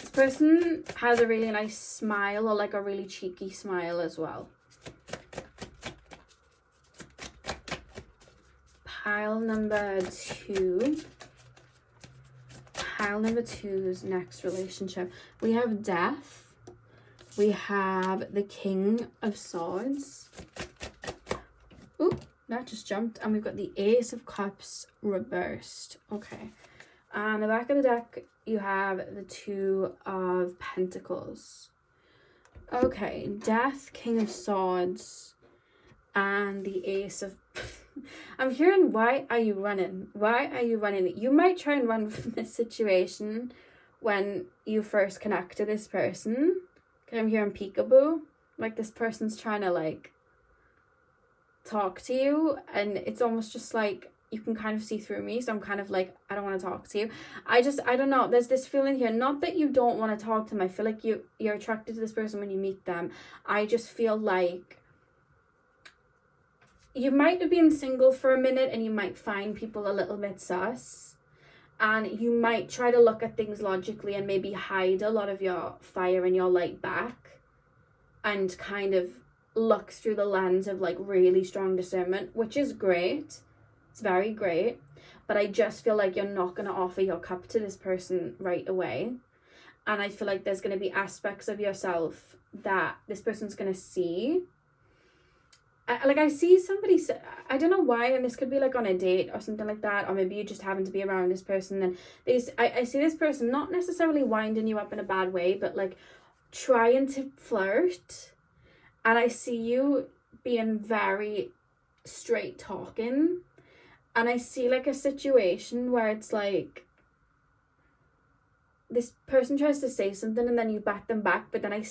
This person has a really nice smile, or like a really cheeky smile as well. Pile number 2. Pile number 2's next relationship. We have death. We have the King of Swords. Ooh, that just jumped. And we've got the Ace of Cups reversed. Okay. On the back of the deck, you have the Two of Pentacles. Okay, Death, King of Swords, and the Ace of... I'm hearing, why are you running? Why are you running? You might try and run from this situation when you first connect to this person. I'm hearing peekaboo. Like this person's trying to like talk to you, and it's almost just like you can kind of see through me, so I'm kind of like, I don't want to talk to you. I don't know, there's this feeling here, not that you don't want to talk to them. I feel like you're attracted to this person when you meet them. I just feel like you might have been single for a minute, and you might find people a little bit sus, and you might try to look at things logically and maybe hide a lot of your fire and your light back, and kind of look through the lens of like really strong discernment, which is great. It's very great. But I just feel like you're not going to offer your cup to this person right away. And I feel like there's going to be aspects of yourself that this person's going to see. Like I see somebody, I don't know why, and this could be like on a date or something like that, or maybe you just happen to be around this person, and I see this person not necessarily winding you up in a bad way, but like trying to flirt, and I see you being very straight talking, and I see like a situation where it's like this person tries to say something and then you back them back, but then I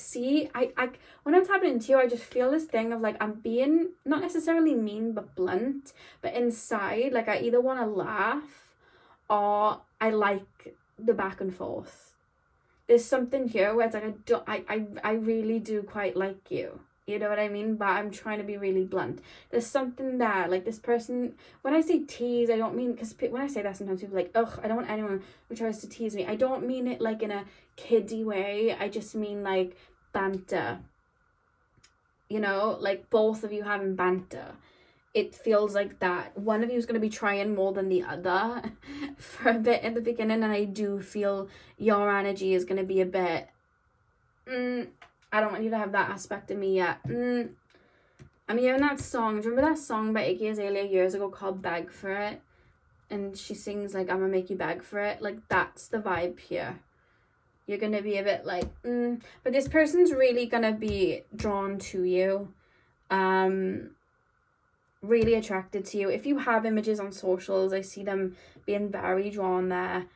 when I'm tapping into you, I just feel this thing of like, I'm being not necessarily mean but blunt, but inside, like, I either want to laugh or I like the back and forth. There's something here where it's like, I really do quite like you. You know what I mean? But I'm trying to be really blunt. There's something there. Like, this person, when I say tease, I don't mean, because when I say that, sometimes people are like, ugh, I don't want anyone who tries to tease me. I don't mean it like in a kiddie way. I just mean like banter. You know, like both of you having banter. It feels like that. One of you is going to be trying more than the other for a bit at the beginning. And I do feel your energy is going to be a bit, I don't want you to have that aspect of me yet. I'm hearing that song. Do you remember that song by Iggy Azalea years ago called Beg for It? And she sings like, I'm gonna make you beg for it. Like, that's the vibe here. You're gonna be a bit like, But this person's really gonna be drawn to you. Really attracted to you. If you have images on socials, I see them being very drawn there.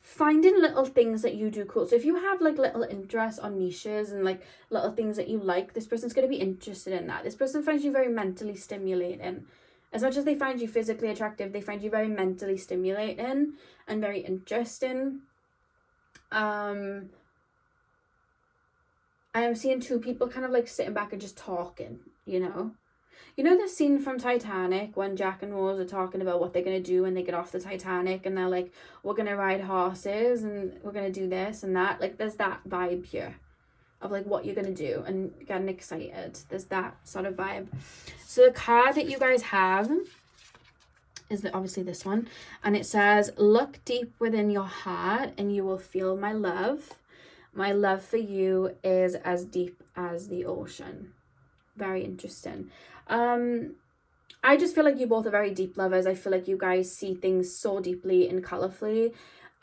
Finding little things that you do cool. So if you have like little interests or niches and like little things that you like, this person's going to be interested in that. This person finds you very mentally stimulating. As much as they find you physically attractive, they find you very mentally stimulating and very interesting. I am seeing two people kind of like sitting back and just talking, you know. You know the scene from Titanic when Jack and Rose are talking about what they're going to do when they get off the Titanic, and they're like, we're going to ride horses and we're going to do this and that. Like, there's that vibe here of like what you're going to do and getting excited. There's that sort of vibe. So the card that you guys have is obviously this one, and it says, look deep within your heart and you will feel my love. My love for you is as deep as the ocean. Very interesting. I just feel like you both are very deep lovers. I feel like you guys see things so deeply and colorfully,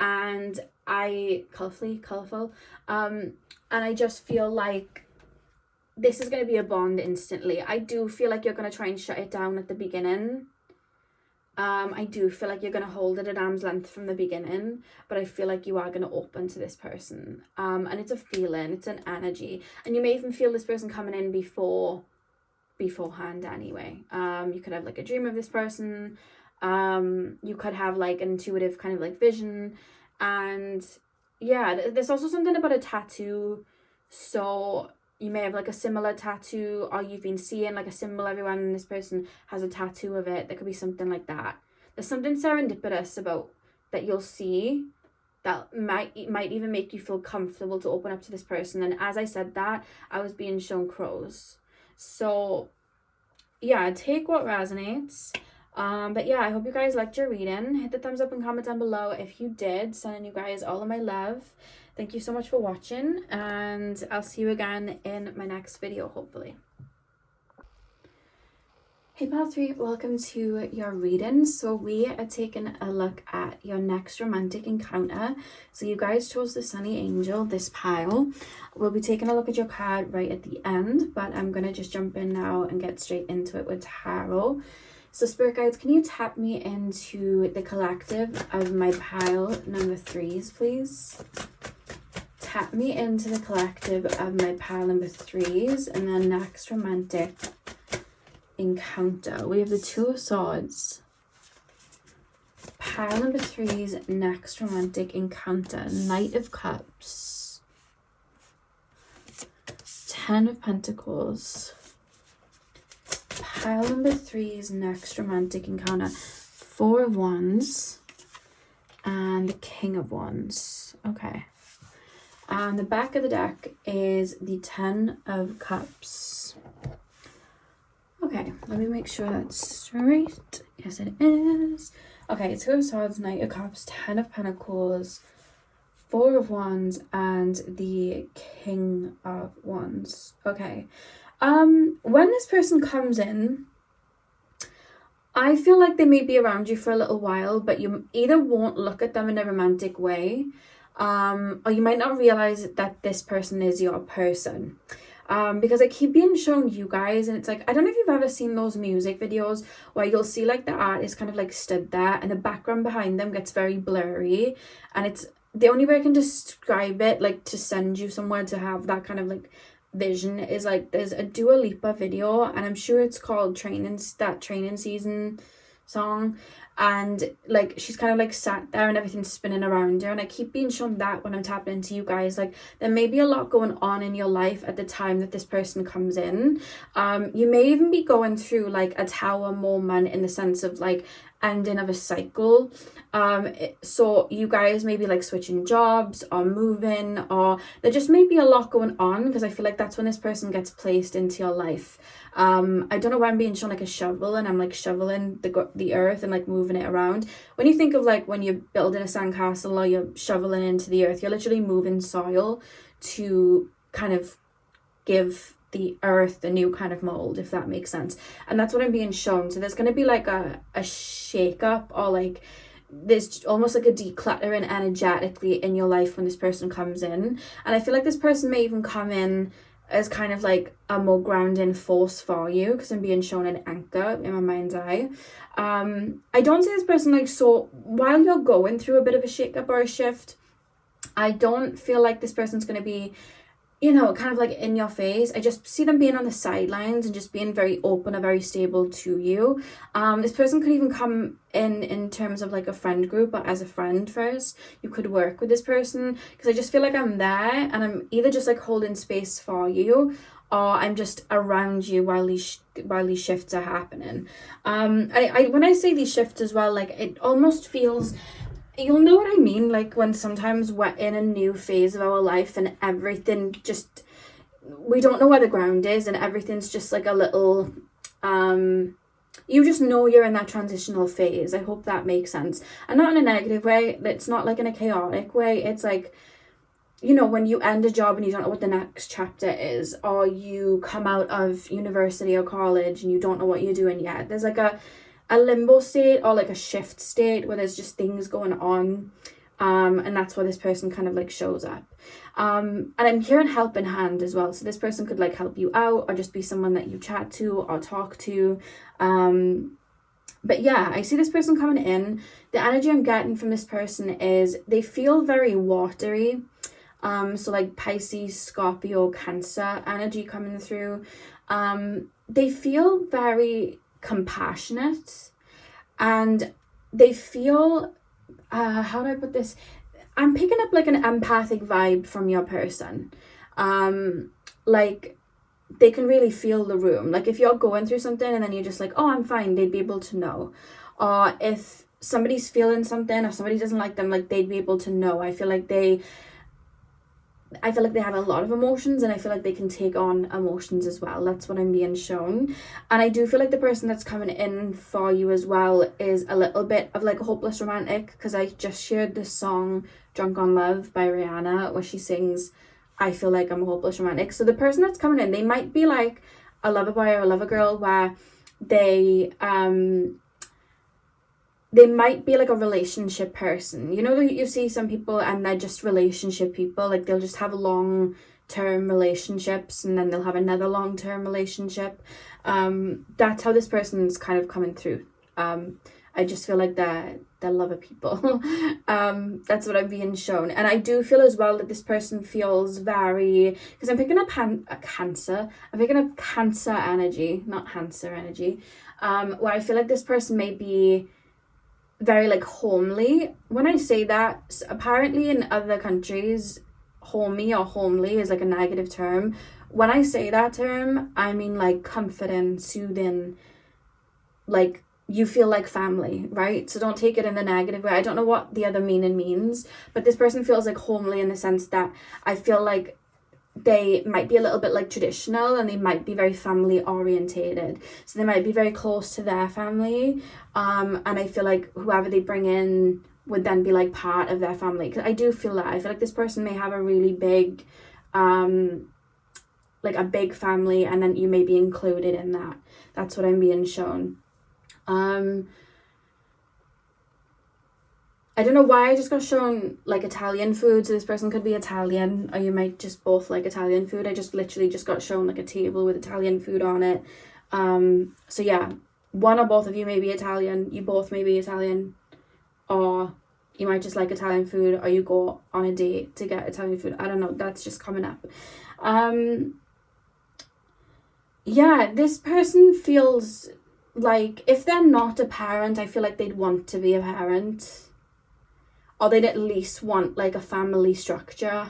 and colorful. And I just feel like this is going to be a bond instantly. I do feel like you're going to try and shut it down at the beginning. I do feel like you're going to hold it at arm's length from the beginning, but I feel like you are going to open to this person. And it's a feeling, it's an energy, and you may even feel this person coming in beforehand anyway. You could have like a dream of this person. You could have like an intuitive kind of like vision, and yeah, there's also something about a tattoo. So you may have like a similar tattoo, or you've been seeing like a symbol everyone, and this person has a tattoo of it. There could be something like that. There's something serendipitous about that you'll see that might even make you feel comfortable to open up to this person. And as I said that, I was being shown crows. So yeah, take what resonates. But yeah, I hope you guys liked your reading. Hit the thumbs up and comment down below if you did. Sending you guys all of my love. Thank you so much for watching, and I'll see you again in my next video, hopefully. Hey Pal 3, welcome to your reading. So we are taking a look at your next romantic encounter. So you guys chose the Sunny Angel, this pile. We'll be taking a look at your card right at the end, but I'm going to just jump in now and get straight into it with tarot. So Spirit Guides, can you tap me into the collective of my pile number 3s, please? Tap me into the collective of my pile number 3s, and then next romantic encounter. We have the Two of Swords. Pile number 3's next romantic encounter. Knight of Cups. 10 of Pentacles. Pile number 3's next romantic encounter. 4 of Wands. And the King of Wands. Okay. And the back of the deck is the 10 of Cups. Okay, let me make sure that's straight. Yes, it is. Okay, Two of Swords, Knight of Cups, 10 of Pentacles, 4 of Wands, and the King of Wands. Okay. When this person comes in, I feel like they may be around you for a little while, but you either won't look at them in a romantic way, or you might not realize that this person is your person. because I keep being shown you guys, and it's like, I don't know if you've ever seen those music videos where you'll see like the artist kind of like stood there and the background behind them gets very blurry, and it's the only way I can describe it, like to send you somewhere to have that kind of like vision, is like there's a Dua Lipa video, and I'm sure it's called Training Season song, and like she's kind of like sat there and everything's spinning around her, and I keep being shown that when I'm tapping into you guys, like there may be a lot going on in your life at the time that this person comes in. You may even be going through like a tower moment, in the sense of like ending of a cycle. So you guys may be like switching jobs or moving, or there just may be a lot going on, because I feel like that's when this person gets placed into your life. I don't know why I'm being shown like a shovel, and I'm like shoveling the earth and like moving it around. When you think of like when you're building a sandcastle or you're shoveling into the earth, you're literally moving soil to kind of give the earth a new kind of mold, if that makes sense. And that's what I'm being shown. So there's going to be like a shake up, or like there's almost like a decluttering energetically in your life when this person comes in. And I feel like this person may even come in as kind of like a more grounding force for you, because I'm being shown an anchor in my mind's eye. I don't see this person like, so while you're going through a bit of a shake up or a shift, I don't feel like this person's going to be, you know, kind of like in your face. I just see them being on the sidelines and just being very open or very stable to you. This person could even come in terms of like a friend group, or as a friend first. You could work with this person, because I just feel like I'm there and I'm either just like holding space for you, or I'm just around you while these shifts are happening. I when I say these shifts as well, like it almost feels, you'll know what I mean, like when sometimes we're in a new phase of our life and everything just, we don't know where the ground is, and everything's just like a little, you just know you're in that transitional phase. I hope that makes sense. And not in a negative way, it's not like in a chaotic way. It's like, you know, when you end a job and you don't know what the next chapter is, or you come out of university or college and you don't know what you're doing yet. There's like a limbo state, or like a shift state, where there's just things going on, and that's where this person kind of like shows up. And I'm hearing help in hand as well, so this person could like help you out, or just be someone that you chat to or talk to. But yeah, I see this person coming in. The energy I'm getting from this person is they feel very watery, so like Pisces, Scorpio, Cancer energy coming through. They feel very compassionate, and they feel, how do I put this, I'm picking up like an empathic vibe from your person. Like they can really feel the room. Like if you're going through something and then you're just like, oh, I'm fine, they'd be able to know. Or if somebody's feeling something or somebody doesn't like them, like they'd be able to know. I feel like they have a lot of emotions, and I feel like they can take on emotions as well. That's what I'm being shown. And I do feel like the person that's coming in for you as well is a little bit of like a hopeless romantic, because I just shared this song Drunk on Love by Rihanna, where she sings, I feel like I'm a hopeless romantic. So the person that's coming in, they might be like a lover boy or a lover girl, where they might be like a relationship person. You know, you see some people and they're just relationship people. Like they'll just have long-term relationships, and then they'll have another long-term relationship. That's how this person's kind of coming through. I just feel like they're lover people. That's what I'm being shown. And I do feel as well that this person feels very, because I'm picking up Cancer. I'm picking up Cancer energy, not Hancer energy. Where I feel like this person may be very like homely. When I say that, apparently in other countries, homey or homely is like a negative term. When I say that term, I mean like comforting, soothing, like you feel like family, right? So don't take it in the negative way. I don't know what the other meaning means, but this person feels like homely in the sense that I feel like they might be a little bit like traditional, and they might be very family orientated, so they might be very close to their family, and I feel like whoever they bring in would then be like part of their family, because I do feel that. I feel like this person may have a really big like a big family, and then you may be included in that. That's what I'm being shown. I don't know why I just got shown like Italian food, so this person could be Italian, or you might just both like Italian food. I just literally just got shown like a table with Italian food on it. So yeah, one or both of you may be Italian, you both may be Italian, or you might just like Italian food, or you go on a date to get Italian food. I don't know, that's just coming up. Yeah, this person feels like if they're not a parent, I feel like they'd want to be a parent. Or they'd at least want like a family structure.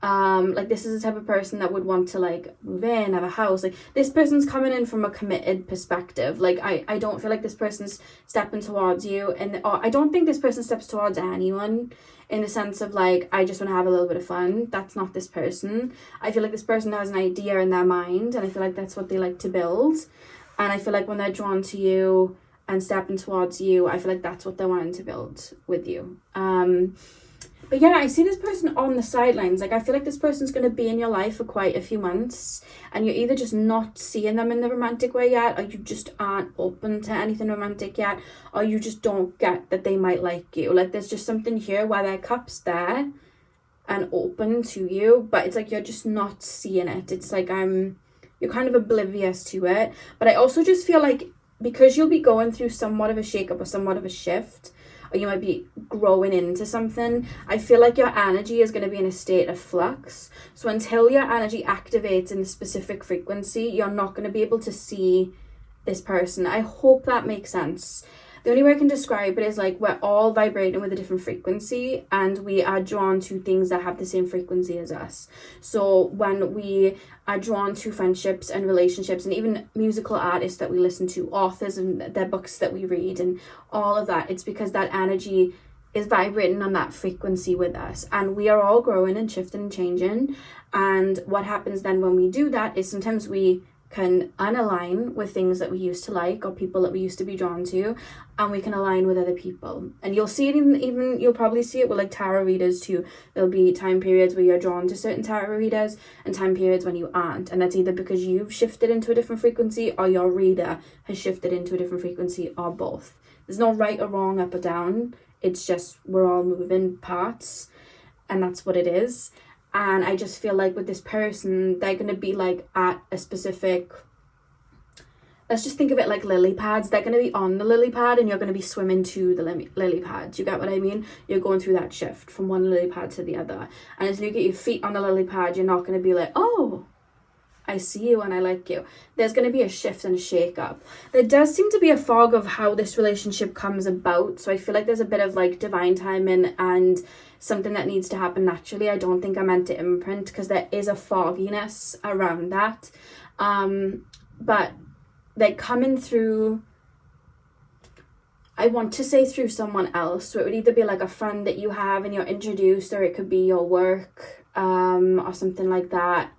Like this is the type of person that would want to like move in, have a house. Like this person's coming in from a committed perspective. Like I don't feel like this person's stepping towards you, or I don't think this person steps towards anyone in the sense of like, I just want to have a little bit of fun. That's not this person. I feel like this person has an idea in their mind, and I feel like that's what they like to build. And I feel like when they're drawn to you and stepping towards you, I feel like that's what they're wanting to build with you. But yeah, I see this person on the sidelines. Like I feel like this person's going to be in your life for quite a few months, and you're either just not seeing them in the romantic way yet, or you just aren't open to anything romantic yet, or you just don't get that they might like you. Like there's just something here where their cup's there and open to you, but it's like you're just not seeing it. It's like you're kind of oblivious to it. But I also just feel like because you'll be going through somewhat of a shakeup or somewhat of a shift, or you might be growing into something, I feel like your energy is going to be in a state of flux. So until your energy activates in a specific frequency, you're not going to be able to see this person. I hope that makes sense. The only way I can describe it is like we're all vibrating with a different frequency, and we are drawn to things that have the same frequency as us. So when we are drawn to friendships and relationships, and even musical artists that we listen to, authors and their books that we read, and all of that, it's because that energy is vibrating on that frequency with us, and we are all growing and shifting and changing. And what happens then when we do that is sometimes we can unalign with things that we used to like, or people that we used to be drawn to, and we can align with other people. And you'll see it even you'll probably see it with like tarot readers too. There'll be time periods where you're drawn to certain tarot readers, and time periods when you aren't, and that's either because you've shifted into a different frequency, or your reader has shifted into a different frequency, or both. There's no right or wrong, up or down. It's just we're all moving parts, and that's what it is. And I just feel like with this person, they're going to be like at a specific, let's just think of it like lily pads. They're going to be on the lily pad, and you're going to be swimming to the lily pad. Do you get what I mean? You're going through that shift from one lily pad to the other. And as you get your feet on the lily pad, you're not going to be like, oh, I see you and I like you. There's going to be a shift and a shake up. There does seem to be a fog of how this relationship comes about. So I feel like there's a bit of like divine timing and something that needs to happen naturally. I don't think I meant to imprint, because there is a fogginess around that. But they're coming through, I want to say through someone else. So it would either be like a friend that you have and you're introduced, or it could be your work, or something like that.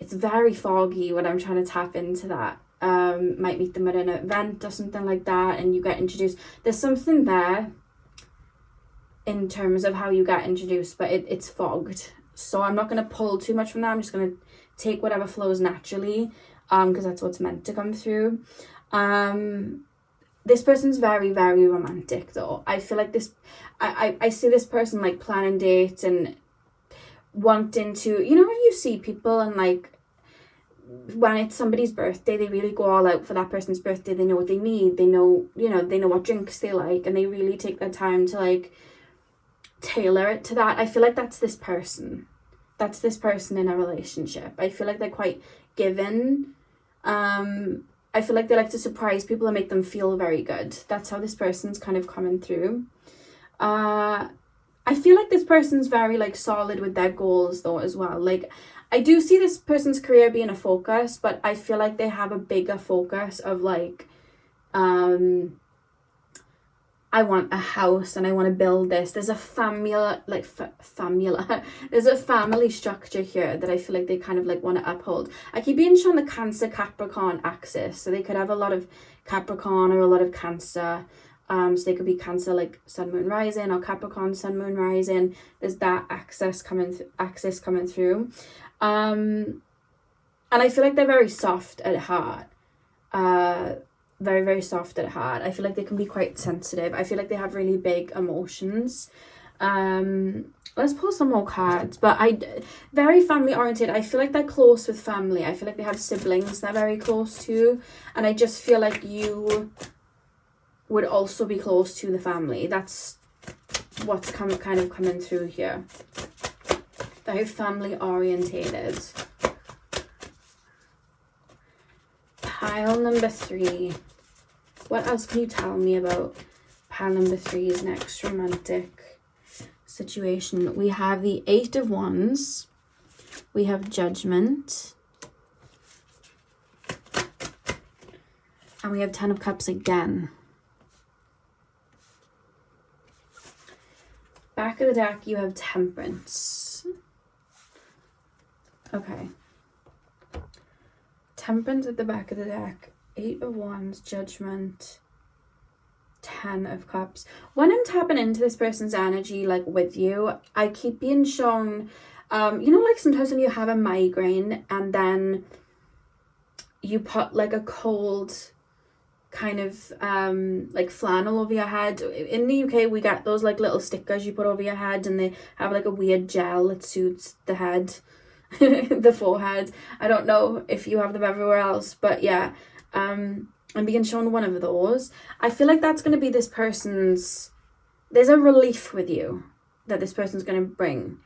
It's very foggy when I'm trying to tap into that. Might meet them at an event or something like that, and you get introduced. There's something there in terms of how you get introduced, but it's fogged. So I'm not going to pull too much from that. I'm just going to take whatever flows naturally, because that's what's meant to come through. This person's very, very romantic though. I feel like this, I see this person like planning dates and wanting to, you know, when you see people and like when it's somebody's birthday, they really go all out for that person's birthday. They know what they need, they know, you know, they know what drinks they like, and they really take their time to like tailor it to that. I feel like that's this person in a relationship. I feel like they're quite given. I feel like they like to surprise people and make them feel very good. That's how this person's kind of coming through. I feel like this person's very like solid with their goals though as well. Like I do see this person's career being a focus, but I feel like they have a bigger focus of like, I want a house and I want to build this. There's a there's a family structure here that I feel like they kind of like want to uphold. I keep being shown the Cancer Capricorn axis, so they could have a lot of Capricorn or a lot of Cancer. So they could be Cancer like Sun Moon Rising, or Capricorn Sun Moon Rising. There's that axis coming through. And I feel like they're very soft at heart. very, very soft at heart. I feel like they can be quite sensitive. I feel like they have really big emotions. Let's pull some more cards. But very family oriented. I feel like they're close with family. I feel like they have siblings they're very close to, and I just feel like you would also be close to the family. That's what's kind of coming through here. Very family orientated. Pile number 3. What else can you tell me about pile number 3's next romantic situation? We have the 8 of Wands. We have Judgment. And we have 10 of Cups again. Back of the deck, you have Temperance. Okay. Temperance at the back of the deck. 8 of Wands, Judgment, 10 of Cups. When I'm tapping into this person's energy, like with you, I keep being shown, you know, like sometimes when you have a migraine and then you put like a cold kind of like flannel over your head. In the UK, we get those like little stickers you put over your head, and they have like a weird gel that suits the head, the forehead. I don't know if you have them everywhere else, but yeah, I'm being shown one of those. I feel like that's going to be this person's, there's a relief with you that this person's going to bring.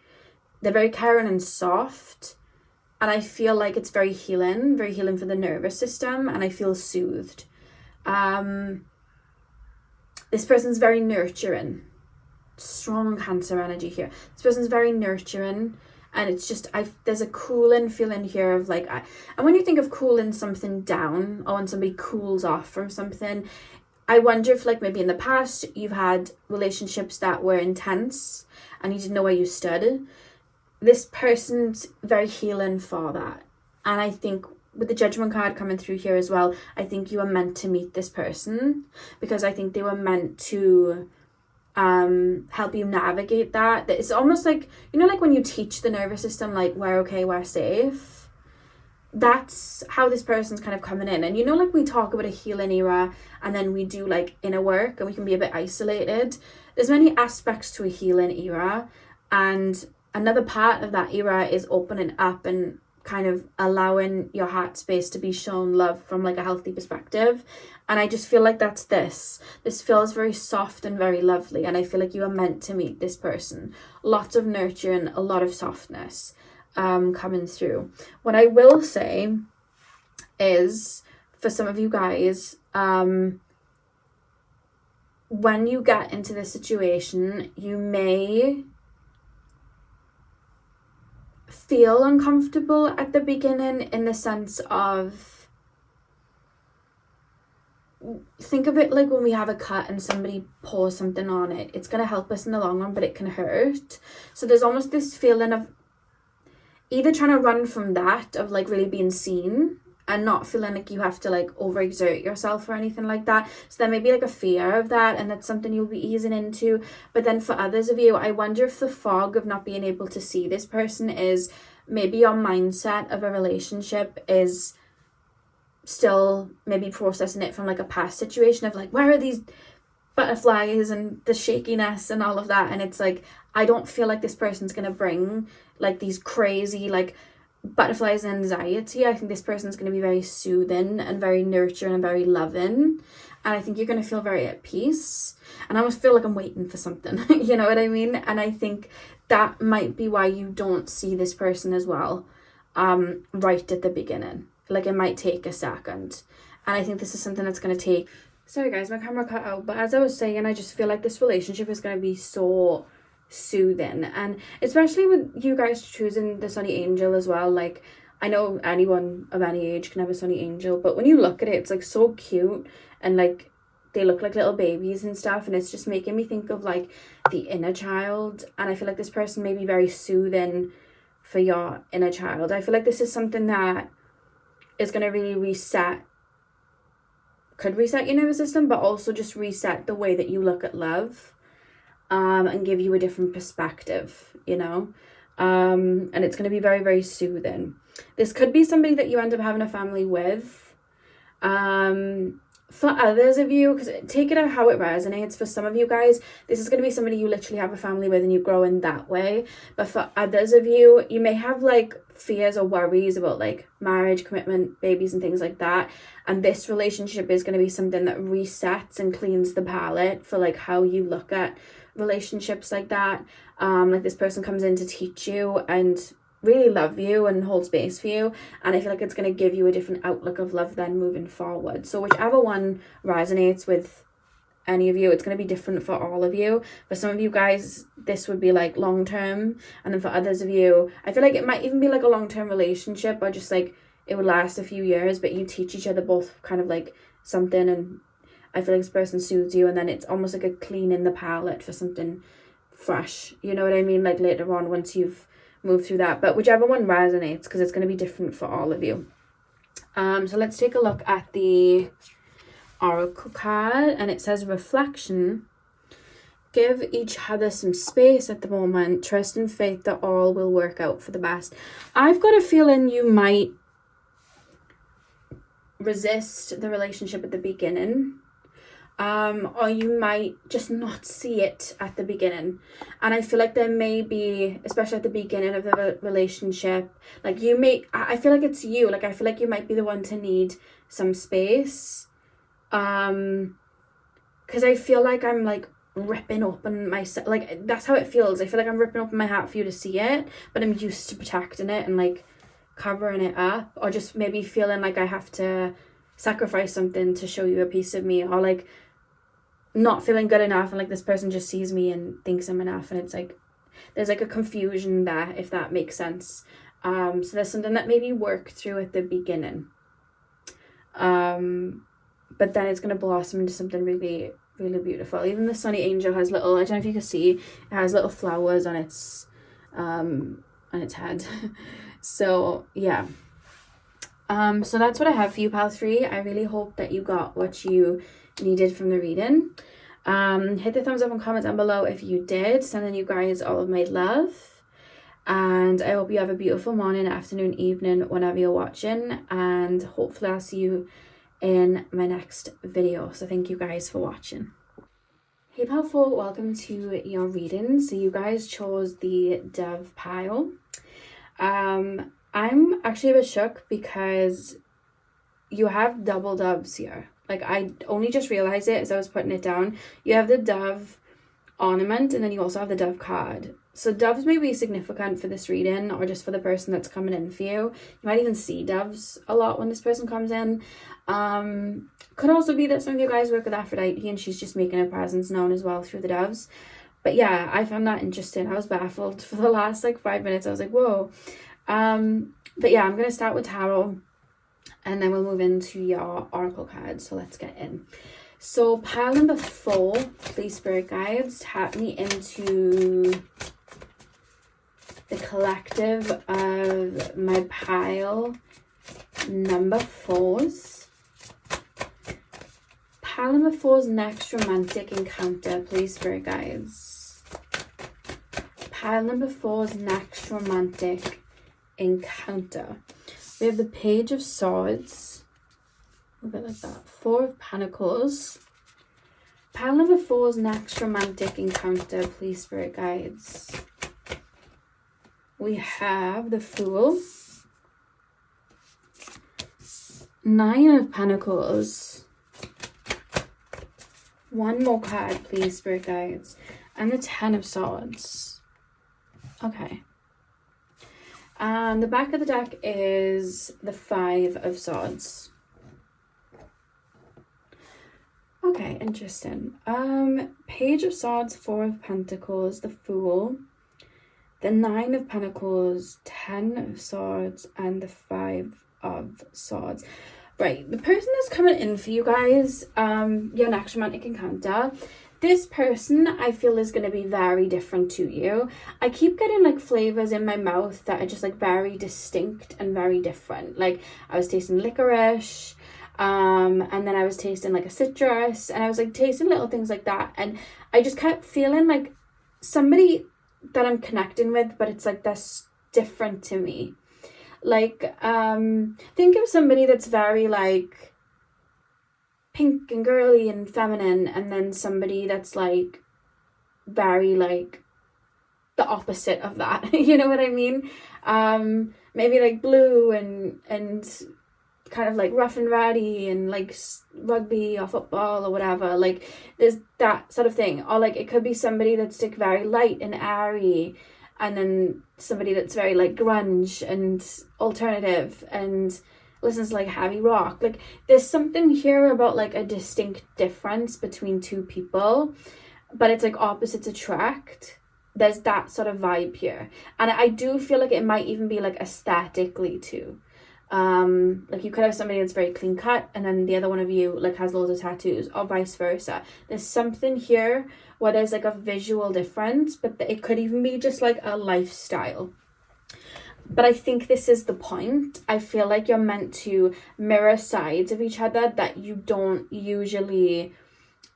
They're very caring and soft, and I feel like it's very healing for the nervous system, and I feel soothed. This person's very nurturing. Strong Cancer energy here. This person's very nurturing, and it's just, there's a cooling feeling here of like, and when you think of cooling something down, or when somebody cools off from something, I wonder if like maybe in the past you've had relationships that were intense and you didn't know where you stood. This person's very healing for that. And I think with the Judgment card coming through here as well, I think you are meant to meet this person, because I think they were meant to help you navigate that. It's almost like, you know, like when you teach the nervous system, like, we're okay, we're safe. That's how this person's kind of coming in. And you know, like we talk about a healing era, and then we do like inner work, and we can be a bit isolated. There's many aspects to a healing era, and another part of that era is opening up and kind of allowing your heart space to be shown love from like a healthy perspective. And I just feel like that's this feels very soft and very lovely, and I feel like you are meant to meet this person. Lots of nurturing, a lot of softness coming through. What I will say is, for some of you guys, when you get into this situation, you may feel uncomfortable at the beginning, in the sense of, think of it like when we have a cut and somebody pours something on it. It's going to help us in the long run, but it can hurt. So there's almost this feeling of either trying to run from that, of like really being seen and not feeling like you have to like overexert yourself or anything like that. So there may be like a fear of that, and that's something you'll be easing into. But then for others of you, I wonder if the fog of not being able to see this person is maybe your mindset of a relationship is still maybe processing it from like a past situation of like, where are these butterflies and the shakiness and all of that. And it's like, I don't feel like this person's gonna bring like these crazy like butterflies and anxiety. I think this person's going to be very soothing and very nurturing and very loving, and I think you're going to feel very at peace. And I almost feel like I'm waiting for something. You know what I mean? And I think that might be why you don't see this person as well right at the beginning. Like, it might take a second, and I think this is something that's going to take, sorry guys, my camera cut out, but as I was saying, I just feel like this relationship is going to be so soothing, and especially with you guys choosing the Sunny Angel as well. Like, I know anyone of any age can have a Sunny Angel, but when you look at it, it's like so cute, and like they look like little babies and stuff, and it's just making me think of like the inner child. And I feel like this person may be very soothing for your inner child. I feel like this is something that is going to really could reset your nervous system, but also just reset the way that you look at love. And give you a different perspective, you know, and it's going to be very, very soothing. This could be somebody that you end up having a family with, for others of you, because take it out how it resonates. For some of you guys, this is going to be somebody you literally have a family with and you grow in that way. But for others of you, you may have like fears or worries about like marriage, commitment, babies and things like that. And this relationship is going to be something that resets and cleans the palette for like how you look at relationships like that. Like this person comes in to teach you and really love you and hold space for you, and I feel like it's going to give you a different outlook of love then moving forward. So whichever one resonates with any of you, it's going to be different for all of you. For some of you guys, this would be like long term, and then for others of you, I feel like it might even be like a long-term relationship, or just like it would last a few years, but you teach each other both kind of like something, and I feel like this person soothes you, and then it's almost like a clean in the palette for something fresh, you know what I mean, like later on once you've move through that. But whichever one resonates, because it's going to be different for all of you. So let's take a look at the oracle card, and it says reflection. Give each other some space at the moment. Trust and faith that all will work out for the best. I've got a feeling you might resist the relationship at the beginning, or you might just not see it at the beginning. And I feel like there may be, especially at the beginning of the relationship, like you may, I feel like it's you, like I feel like you might be the one to need some space, because I feel like I'm like ripping open myself, like that's how it feels. I feel like I'm ripping open my heart for you to see it, but I'm used to protecting it and like covering it up, or just maybe feeling like I have to sacrifice something to show you a piece of me, or like not feeling good enough, and like this person just sees me and thinks I'm enough, and it's like there's like a confusion there, if that makes sense. So there's something that maybe work through at the beginning, but then it's going to blossom into something really, really beautiful. Even the Sunny Angel has little, I don't know if you can see, it has little flowers on its head. So yeah, so that's what I have for you, pal 3. I really hope that you got what you needed from the reading. Hit the thumbs up and comment down below if you did. Sending you guys all of my love, and I hope you have a beautiful morning, afternoon, evening, whenever you're watching, and hopefully I'll see you in my next video. So thank you guys for watching. Hey pal 4, welcome to your reading. So you guys chose the Dove pile. I'm actually a bit shook because you have double doves here. Like I only just realized it as I was putting it down. You have the dove ornament, and then you also have the dove card. So doves may be significant for this reading, or just for the person that's coming in for you. You might even see doves a lot when this person comes in. Could also be that some of you guys work with Aphrodite and she's just making her presence known as well through the doves. But yeah, I found that interesting. I was baffled for the last like 5 minutes. I was like, whoa. But yeah, I'm going to start with tarot, and then we'll move into your oracle cards. So let's get in. So pile number 4, please spirit guides, tap me into the collective of my pile number 4s. Pile number 4's next romantic encounter, please spirit guides. Pile number 4's next romantic encounter. We have the Page of Swords, a bit like that, 4 of Pentacles. Pile number 4's next romantic encounter, please spirit guides. We have the Fool, 9 of Pentacles. One more card, please spirit guides, and the 10 of Swords. Okay. And the back of the deck is the 5 of Swords. Okay, interesting. Page of Swords, 4 of Pentacles, the Fool, the 9 of Pentacles, 10 of Swords, and the 5 of Swords. Right, the person that's coming in for you guys, your next romantic encounter, this person I feel is going to be very different to you. I keep getting like flavors in my mouth that are just like very distinct and very different. Like I was tasting licorice, and then I was tasting like a citrus, and I was like tasting little things like that, and I just kept feeling like somebody that I'm connecting with, but it's like that's different to me. Like think of somebody that's very like pink and girly and feminine, and then somebody that's like very like the opposite of that. You know what I mean? Maybe like blue and kind of like rough and rowdy and like rugby or football or whatever. Like there's that sort of thing. Or like it could be somebody that's like very light and airy, and then somebody that's very like grunge and alternative and listens to like heavy rock. Like there's something here about like a distinct difference between two people, but it's like opposites attract. There's that sort of vibe here, and I do feel like it might even be like aesthetically too. Like you could have somebody that's very clean cut, and then the other one of you like has loads of tattoos, or vice versa. There's something here where there's like a visual difference, but it could even be just like a lifestyle. But I think this is the point. I feel like you're meant to mirror sides of each other that you don't usually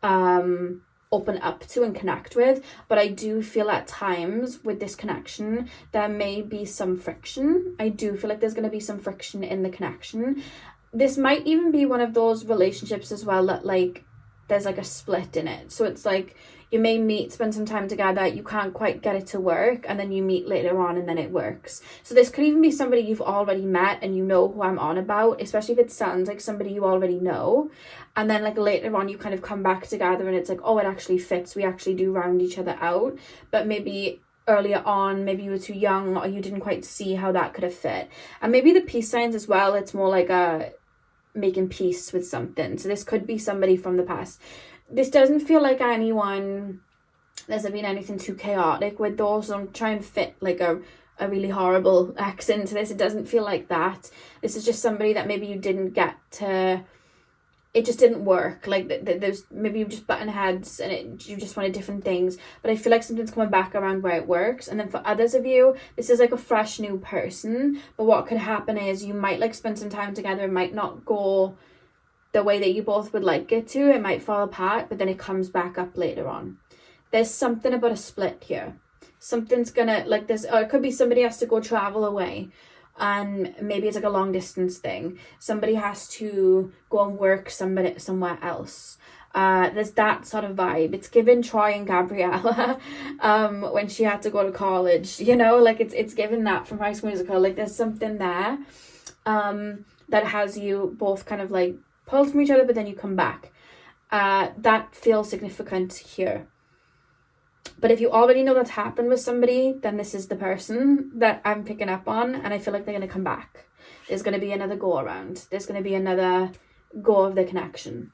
open up to and connect with. But I do feel at times with this connection there may be some friction. I do feel like there's going to be some friction in the connection. This might even be one of those relationships as well that like there's like a split in it. So it's like you may meet, spend some time together, you can't quite get it to work, and then you meet later on and then it works. So this could even be somebody you've already met and you know who I'm on about, especially if it sounds like somebody you already know. And then like later on you kind of come back together and it's like, oh, it actually fits. We actually do round each other out. But maybe earlier on, maybe you were too young or you didn't quite see how that could have fit. And maybe the peace signs as well, it's more like a making peace with something. So this could be somebody from the past. This doesn't feel like there's been anything too chaotic with those. Don't try and fit like a really horrible ex into this. It doesn't feel like that. This is just somebody that maybe you didn't get to, it just didn't work. Like there's maybe you just button heads and you just wanted different things. But I feel like something's coming back around where it works. And then for others of you, this is like a fresh new person. But what could happen is you might like spend some time together. It might not go the way that you both would like it to. It might fall apart, but then it comes back up later on. There's something about a split here. Something's gonna like this, or it could be somebody has to go travel away, and maybe it's like a long distance thing. Somebody has to go and work somewhere else. There's that sort of vibe. It's given Troy and Gabriella when she had to go to college, you know, like it's given that from High School Musical. Like there's something there that has you both kind of like pulled from each other, but then you come back. That feels significant here. But if you already know that's happened with somebody, then this is the person that I'm picking up on, and I feel like they're going to come back. There's going to be another go around. There's going to be another go of the connection.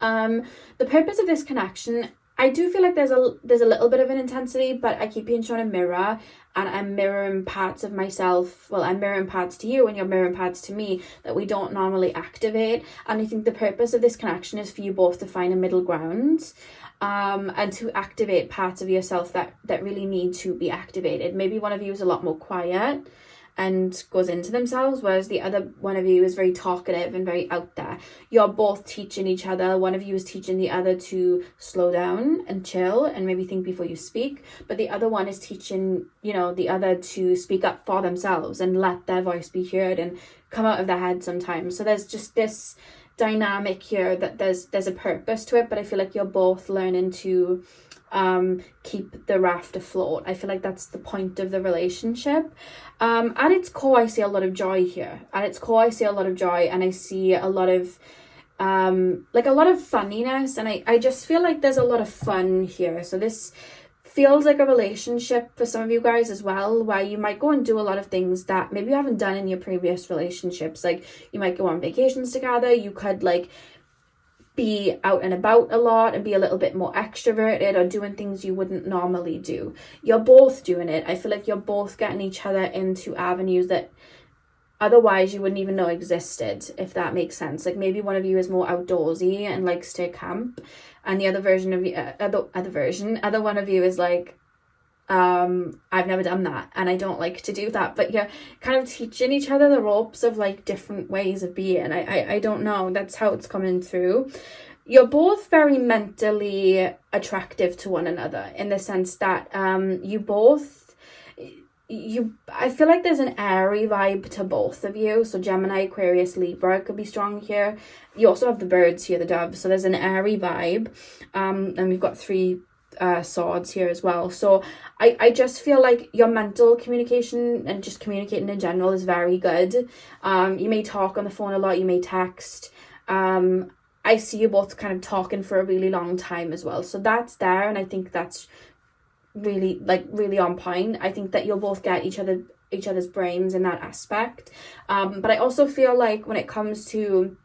The purpose of this connection, I do feel like there's a little bit of an intensity, but I keep being shown a mirror, and I'm mirroring parts of myself. Well, I'm mirroring parts to you and you're mirroring parts to me that we don't normally activate. And I think the purpose of this connection is for you both to find a middle ground, and to activate parts of yourself that really need to be activated. Maybe one of you is a lot more quiet and goes into themselves, whereas the other one of you is very talkative and very out there. You're both teaching each other. One of you is teaching the other to slow down and chill and maybe think before you speak, but the other one is teaching, you know, the other to speak up for themselves and let their voice be heard and come out of their head sometimes. So there's just this dynamic here that there's a purpose to it, but I feel like you're both learning to keep the raft afloat. I feel like that's the point of the relationship. At its core, I see a lot of joy here. At its core, I see a lot of joy, and I see a lot of like a lot of funniness, and I just feel like there's a lot of fun here. So this feels like a relationship for some of you guys as well, where you might go and do a lot of things that maybe you haven't done in your previous relationships. Like you might go on vacations together. You could like be out and about a lot and be a little bit more extroverted or doing things you wouldn't normally do. You're both doing it. I feel like you're both getting each other into avenues that otherwise you wouldn't even know existed, if that makes sense. Like maybe one of you is more outdoorsy and likes to camp, and the other version of you, other one of you is like, I've never done that and I don't like to do that. But you're kind of teaching each other the ropes of like different ways of being. I don't know, that's how it's coming through. You're both very mentally attractive to one another, in the sense that you both, I feel like there's an airy vibe to both of you. So Gemini, Aquarius, Libra could be strong here. You also have the birds here, the doves. So there's an airy vibe. And we've got 3 swords here as well. So I just feel like your mental communication and just communicating in general is very good. You may talk on the phone a lot. You may text. I see you both kind of talking for a really long time as well. So that's there. And I think that's really on point. I think that you'll both get each other's brains in that aspect, but I also feel like when it comes to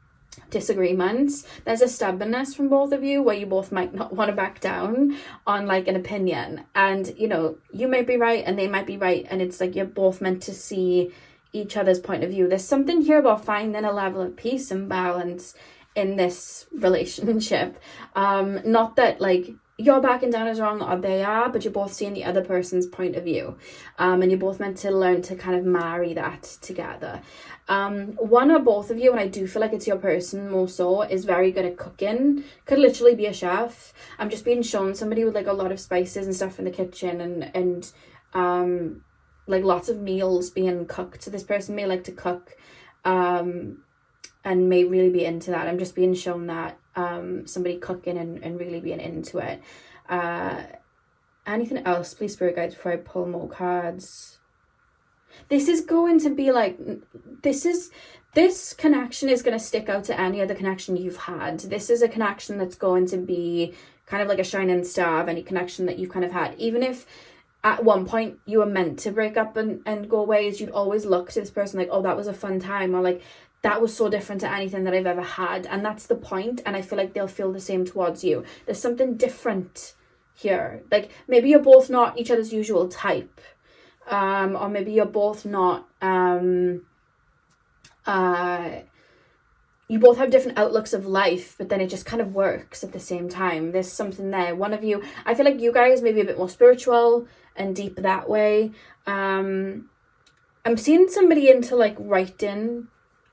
disagreements, there's a stubbornness from both of you where you both might not want to back down on like an opinion, and you know, you might be right and they might be right, and it's like you're both meant to see each other's point of view. There's something here about finding a level of peace and balance in this relationship. Not that like you're backing down as wrong or they are, but you're both seeing the other person's point of view, and you're both meant to learn to kind of marry that together. One or both of you, and I do feel like it's your person more so, is very good at cooking. Could literally be a chef. I'm just being shown somebody with like a lot of spices and stuff in the kitchen, and like lots of meals being cooked. So this person may like to cook, and may really be into that. I'm just being shown that somebody cooking and really being into it. Anything else, please, spirit guides, before I pull more cards? This is going to be like, this connection is going to stick out to any other connection you've had. This is a connection that's going to be kind of like a shining star of any connection that you've kind of had. Even if at one point you were meant to break up and go ways, you'd always look to this person like, oh, that was a fun time, or like, that was so different to anything that I've ever had. And that's the point. And I feel like they'll feel the same towards you. There's something different here. Like maybe you're both not each other's usual type. Or maybe you're both not, you both have different outlooks of life, but then it just kind of works at the same time. There's something there. One of you, I feel like you guys may be a bit more spiritual and deep that way. I'm seeing somebody into like writing,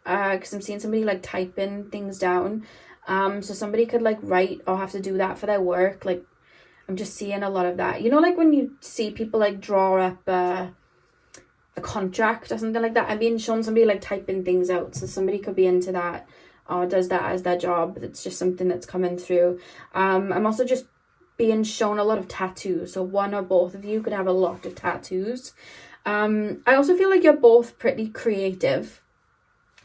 because I'm seeing somebody like typing things down. So somebody could like write or have to do that for their work. Like I'm just seeing a lot of that. You know, like when you see people like draw up a contract or something like that. I'm being shown somebody like typing things out. So somebody could be into that or does that as their job. It's just something that's coming through. I'm also just being shown a lot of tattoos. So one or both of you could have a lot of tattoos. I also feel like you're both pretty creative.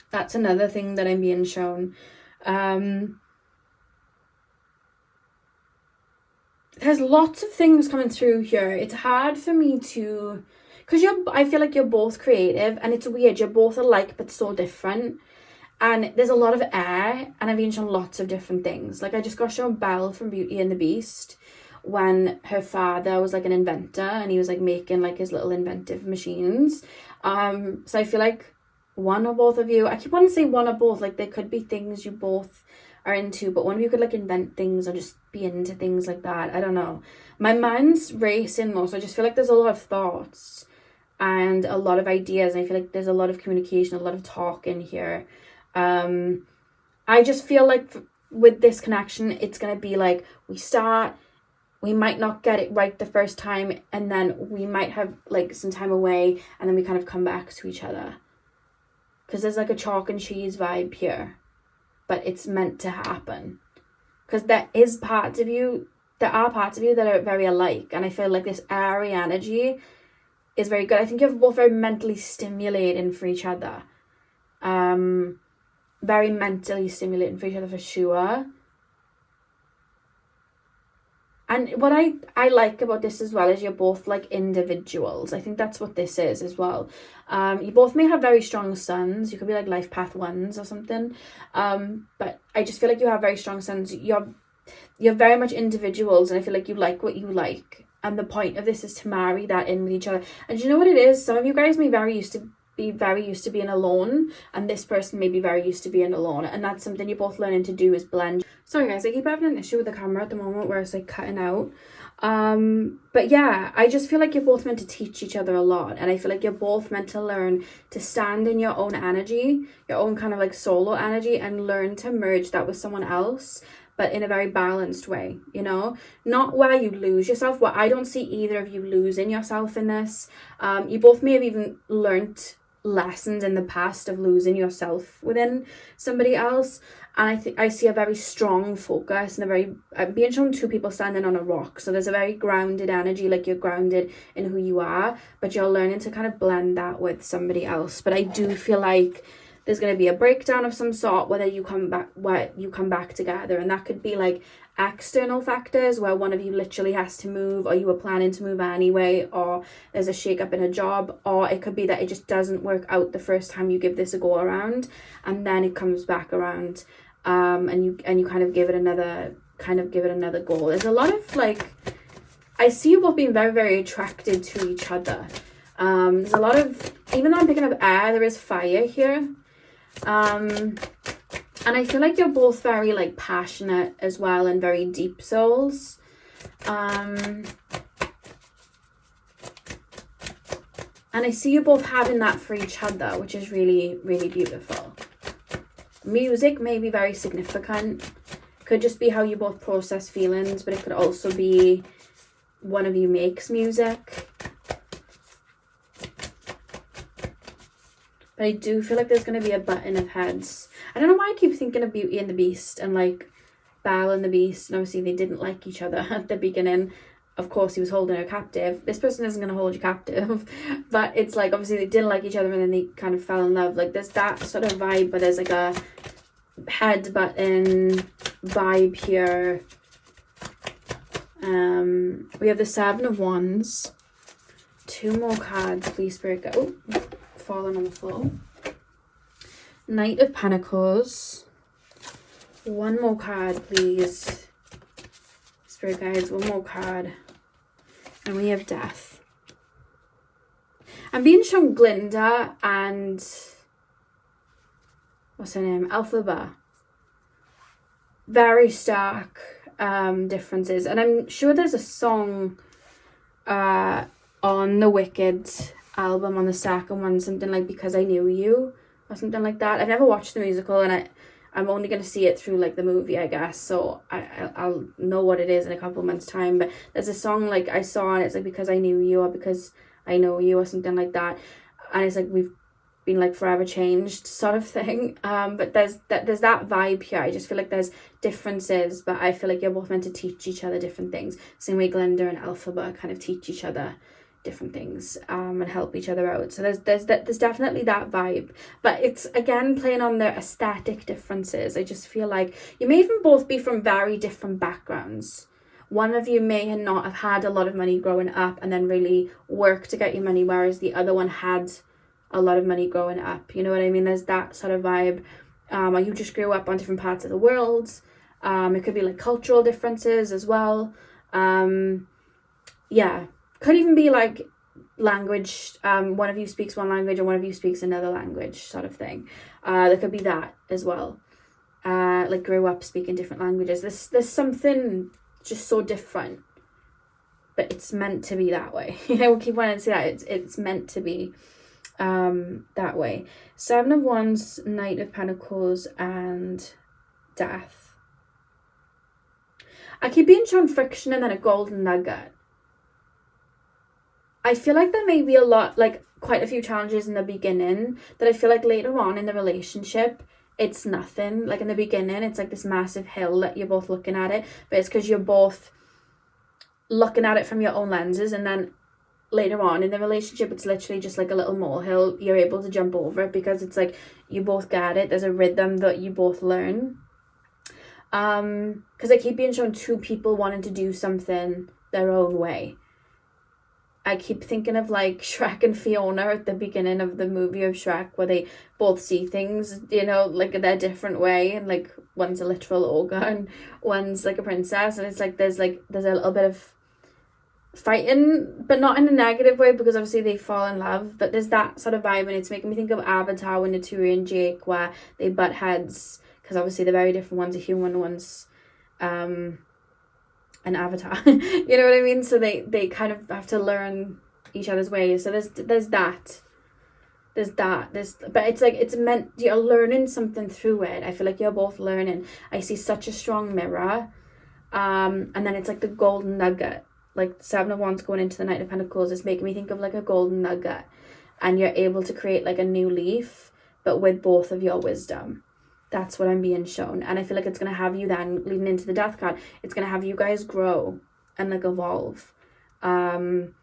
That's another thing that I'm being shown. There's lots of things coming through here. It's hard for me to, because I feel like you're both creative, and it's weird. You're both alike, but so different. And there's a lot of air, and I've been shown lots of different things. Like I just got shown Belle from Beauty and the Beast, when her father was like an inventor, and he was like making like his little inventive machines. So I feel like one or both of you, I keep wanting to say one or both, like there could be things you both are into, but one of you could like invent things or just be into things like that. I don't know. My mind's racing more, so I just feel like there's a lot of thoughts and a lot of ideas, and I feel like there's a lot of communication, a lot of talk in here. I just feel like with this connection, it's going to be like we might not get it right the first time, and then we might have like some time away, and then we kind of come back to each other. Because there's like a chalk and cheese vibe here, but it's meant to happen. Because there are parts of you that are very alike, and I feel like this airy energy is very good. I think you're both very mentally stimulating for each other. Very mentally stimulating for each other for sure. And what I like about this as well is you're both like individuals. I think that's what this is as well. You both may have very strong suns. You could be like life path ones or something. But I just feel like you have very strong suns. You're very much individuals, and I feel like you like what you like. And the point of this is to marry that in with each other. And do you know what it is? Some of you guys may be very used to being alone, and this person may be very used to being alone, and that's something you're both learning to do, is blend. Sorry guys, I keep having an issue with the camera at the moment where it's like cutting out. But yeah, I just feel like you're both meant to teach each other a lot, and I feel like you're both meant to learn to stand in your own energy, your own kind of like solo energy, and learn to merge that with someone else. but in a very balanced way, you know, not where you lose yourself. What I don't see either of you losing yourself in this. You both may have even learnt lessons in the past of losing yourself within somebody else, and I see a very strong focus and a very being shown two people standing on a rock, so there's a very grounded energy, like you're grounded in who you are, but you're learning to kind of blend that with somebody else. But I do feel like there's going to be a breakdown of some sort, where you come back together, and that could be like external factors where one of you literally has to move, or you were planning to move anyway, or there's a shake up in a job, or it could be that it just doesn't work out the first time you give this a go around, and then it comes back around, and you kind of give it another go. There's a lot of like, I see you both being very, very attracted to each other. There's a lot of, even though I'm picking up air, there is fire here. And I feel like you're both very like passionate as well, and very deep souls. And I see you both having that for each other, which is really, really beautiful. Music may be very significant. Could just be how you both process feelings, but it could also be one of you makes music. But I do feel like there's going to be a button of heads. I don't know why I keep thinking of Beauty and the Beast and like Belle and the Beast. And obviously they didn't like each other at the beginning. Of course, he was holding her captive. This person isn't going to hold you captive. But it's like, obviously they didn't like each other and then they kind of fell in love. Like there's that sort of vibe, but there's like a head button vibe here. We have the Seven of Wands. 2 more cards, please, Spirit. Go. Fallen on the floor. Knight of Pentacles. 1 more card, please. Spirit guides, 1 more card. And we have Death. I'm being shown Glinda and what's her name? Alphaba. Very stark differences. And I'm sure there's a song on the Wicked album, on the second one, something like Because I Knew You or something like that. I've never watched the musical, and I'm only going to see it through like the movie, I guess, so I'll know what it is in a couple of months time. But there's a song like I saw, and it's like Because I Knew You or Because I Know You or something like that, and it's like we've been like forever changed sort of thing. But there's that vibe here. I just feel like there's differences, but I feel like you're both meant to teach each other different things, same way Glinda and Alphaba kind of teach each other different things and help each other out. So there's definitely that vibe, but it's again playing on the aesthetic differences. I just feel like you may even both be from very different backgrounds. One of you may not have had a lot of money growing up and then really work to get your money, whereas the other one had a lot of money growing up, you know what I mean? There's that sort of vibe. Or you just grew up on different parts of the world. It could be like cultural differences as well. Yeah, could even be like language. One of you speaks one language and one of you speaks another language sort of thing. There could be that as well. Like grew up speaking different languages. There's something just so different, but it's meant to be that way. You know, we'll keep wanting to say that it's meant to be that way. 7 of Wands, Knight of Pentacles, and Death. I keep being shown friction and then a golden nugget. I feel like there may be a lot, like quite a few challenges in the beginning that I feel like later on in the relationship, it's nothing. Like in the beginning, it's like this massive hill that you're both looking at it, but it's because you're both looking at it from your own lenses, and then later on in the relationship, it's literally just like a little molehill. You're able to jump over it because it's like you both get it. There's a rhythm that you both learn. Because I keep being shown 2 people wanting to do something their own way. I keep thinking of like Shrek and Fiona at the beginning of the movie of Shrek, where they both see things, you know, like their different way, and like one's a literal ogre and one's like a princess, and it's like there's a little bit of fighting, but not in a negative way, because obviously they fall in love, but there's that sort of vibe, and it's making me think of Avatar when Naturi and Jake, where they butt heads, because obviously they're very different. One's a human, one's an avatar. You know what I mean? So they kind of have to learn each other's ways. So there's that. there's but it's like, it's meant, you're learning something through it. I feel like you're both learning. I see such a strong mirror. And then it's like the golden nugget, like Seven of Wands going into the Knight of Pentacles is making me think of like a golden nugget, and you're able to create like a new leaf, but with both of your wisdom. That's what I'm being shown. And I feel like it's going to have you then, leading into the Death card, it's going to have you guys grow and like evolve. And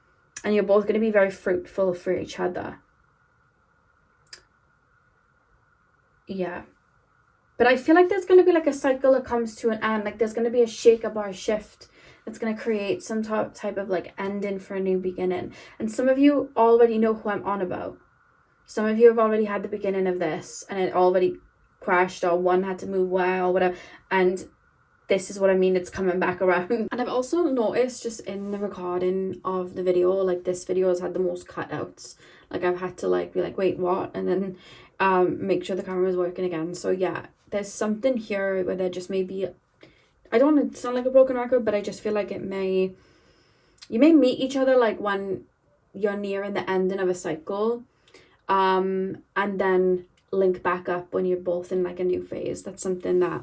you're both going to be very fruitful for each other. Yeah. But I feel like there's going to be like a cycle that comes to an end. Like there's going to be a shake-up or a shift that's going to create some type of like ending for a new beginning. And some of you already know who I'm on about. Some of you have already had the beginning of this and it already crashed, or one had to move away or whatever. And this is what I mean, it's coming back around. And I've also noticed just in the recording of the video, like this video has had the most cutouts. Like I've had to like be like, wait, what? And then make sure the camera is working again. So yeah, there's something here where there just may be, I don't want to sound like a broken record, but I just feel like you may meet each other like when you're nearing the ending of a cycle, and then link back up when you're both in like a new phase. That's something that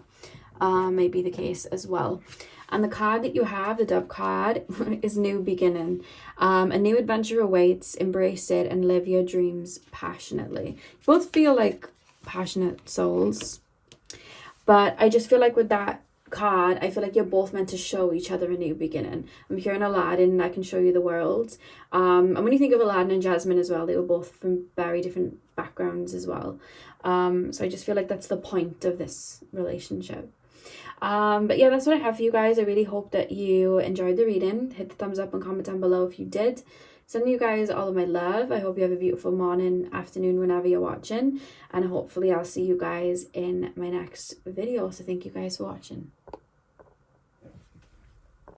may be the case as well. And the card that you have, the Dove card, is new beginning. A new adventure awaits. Embrace it and live your dreams passionately. You both feel like passionate souls. But I just feel like with that card, I feel like you're both meant to show each other a new beginning. I'm hearing Aladdin, and I can show you the world. And when you think of Aladdin and Jasmine as well, they were both from very different backgrounds as well. So I just feel like that's the point of this relationship. But yeah, that's what I have for you guys. I really hope that you enjoyed the reading. Hit the thumbs up and comment down below if you did. Sending you guys all of my love. I hope you have a beautiful morning, afternoon, whenever you're watching. And hopefully I'll see you guys in my next video. So thank you guys for watching.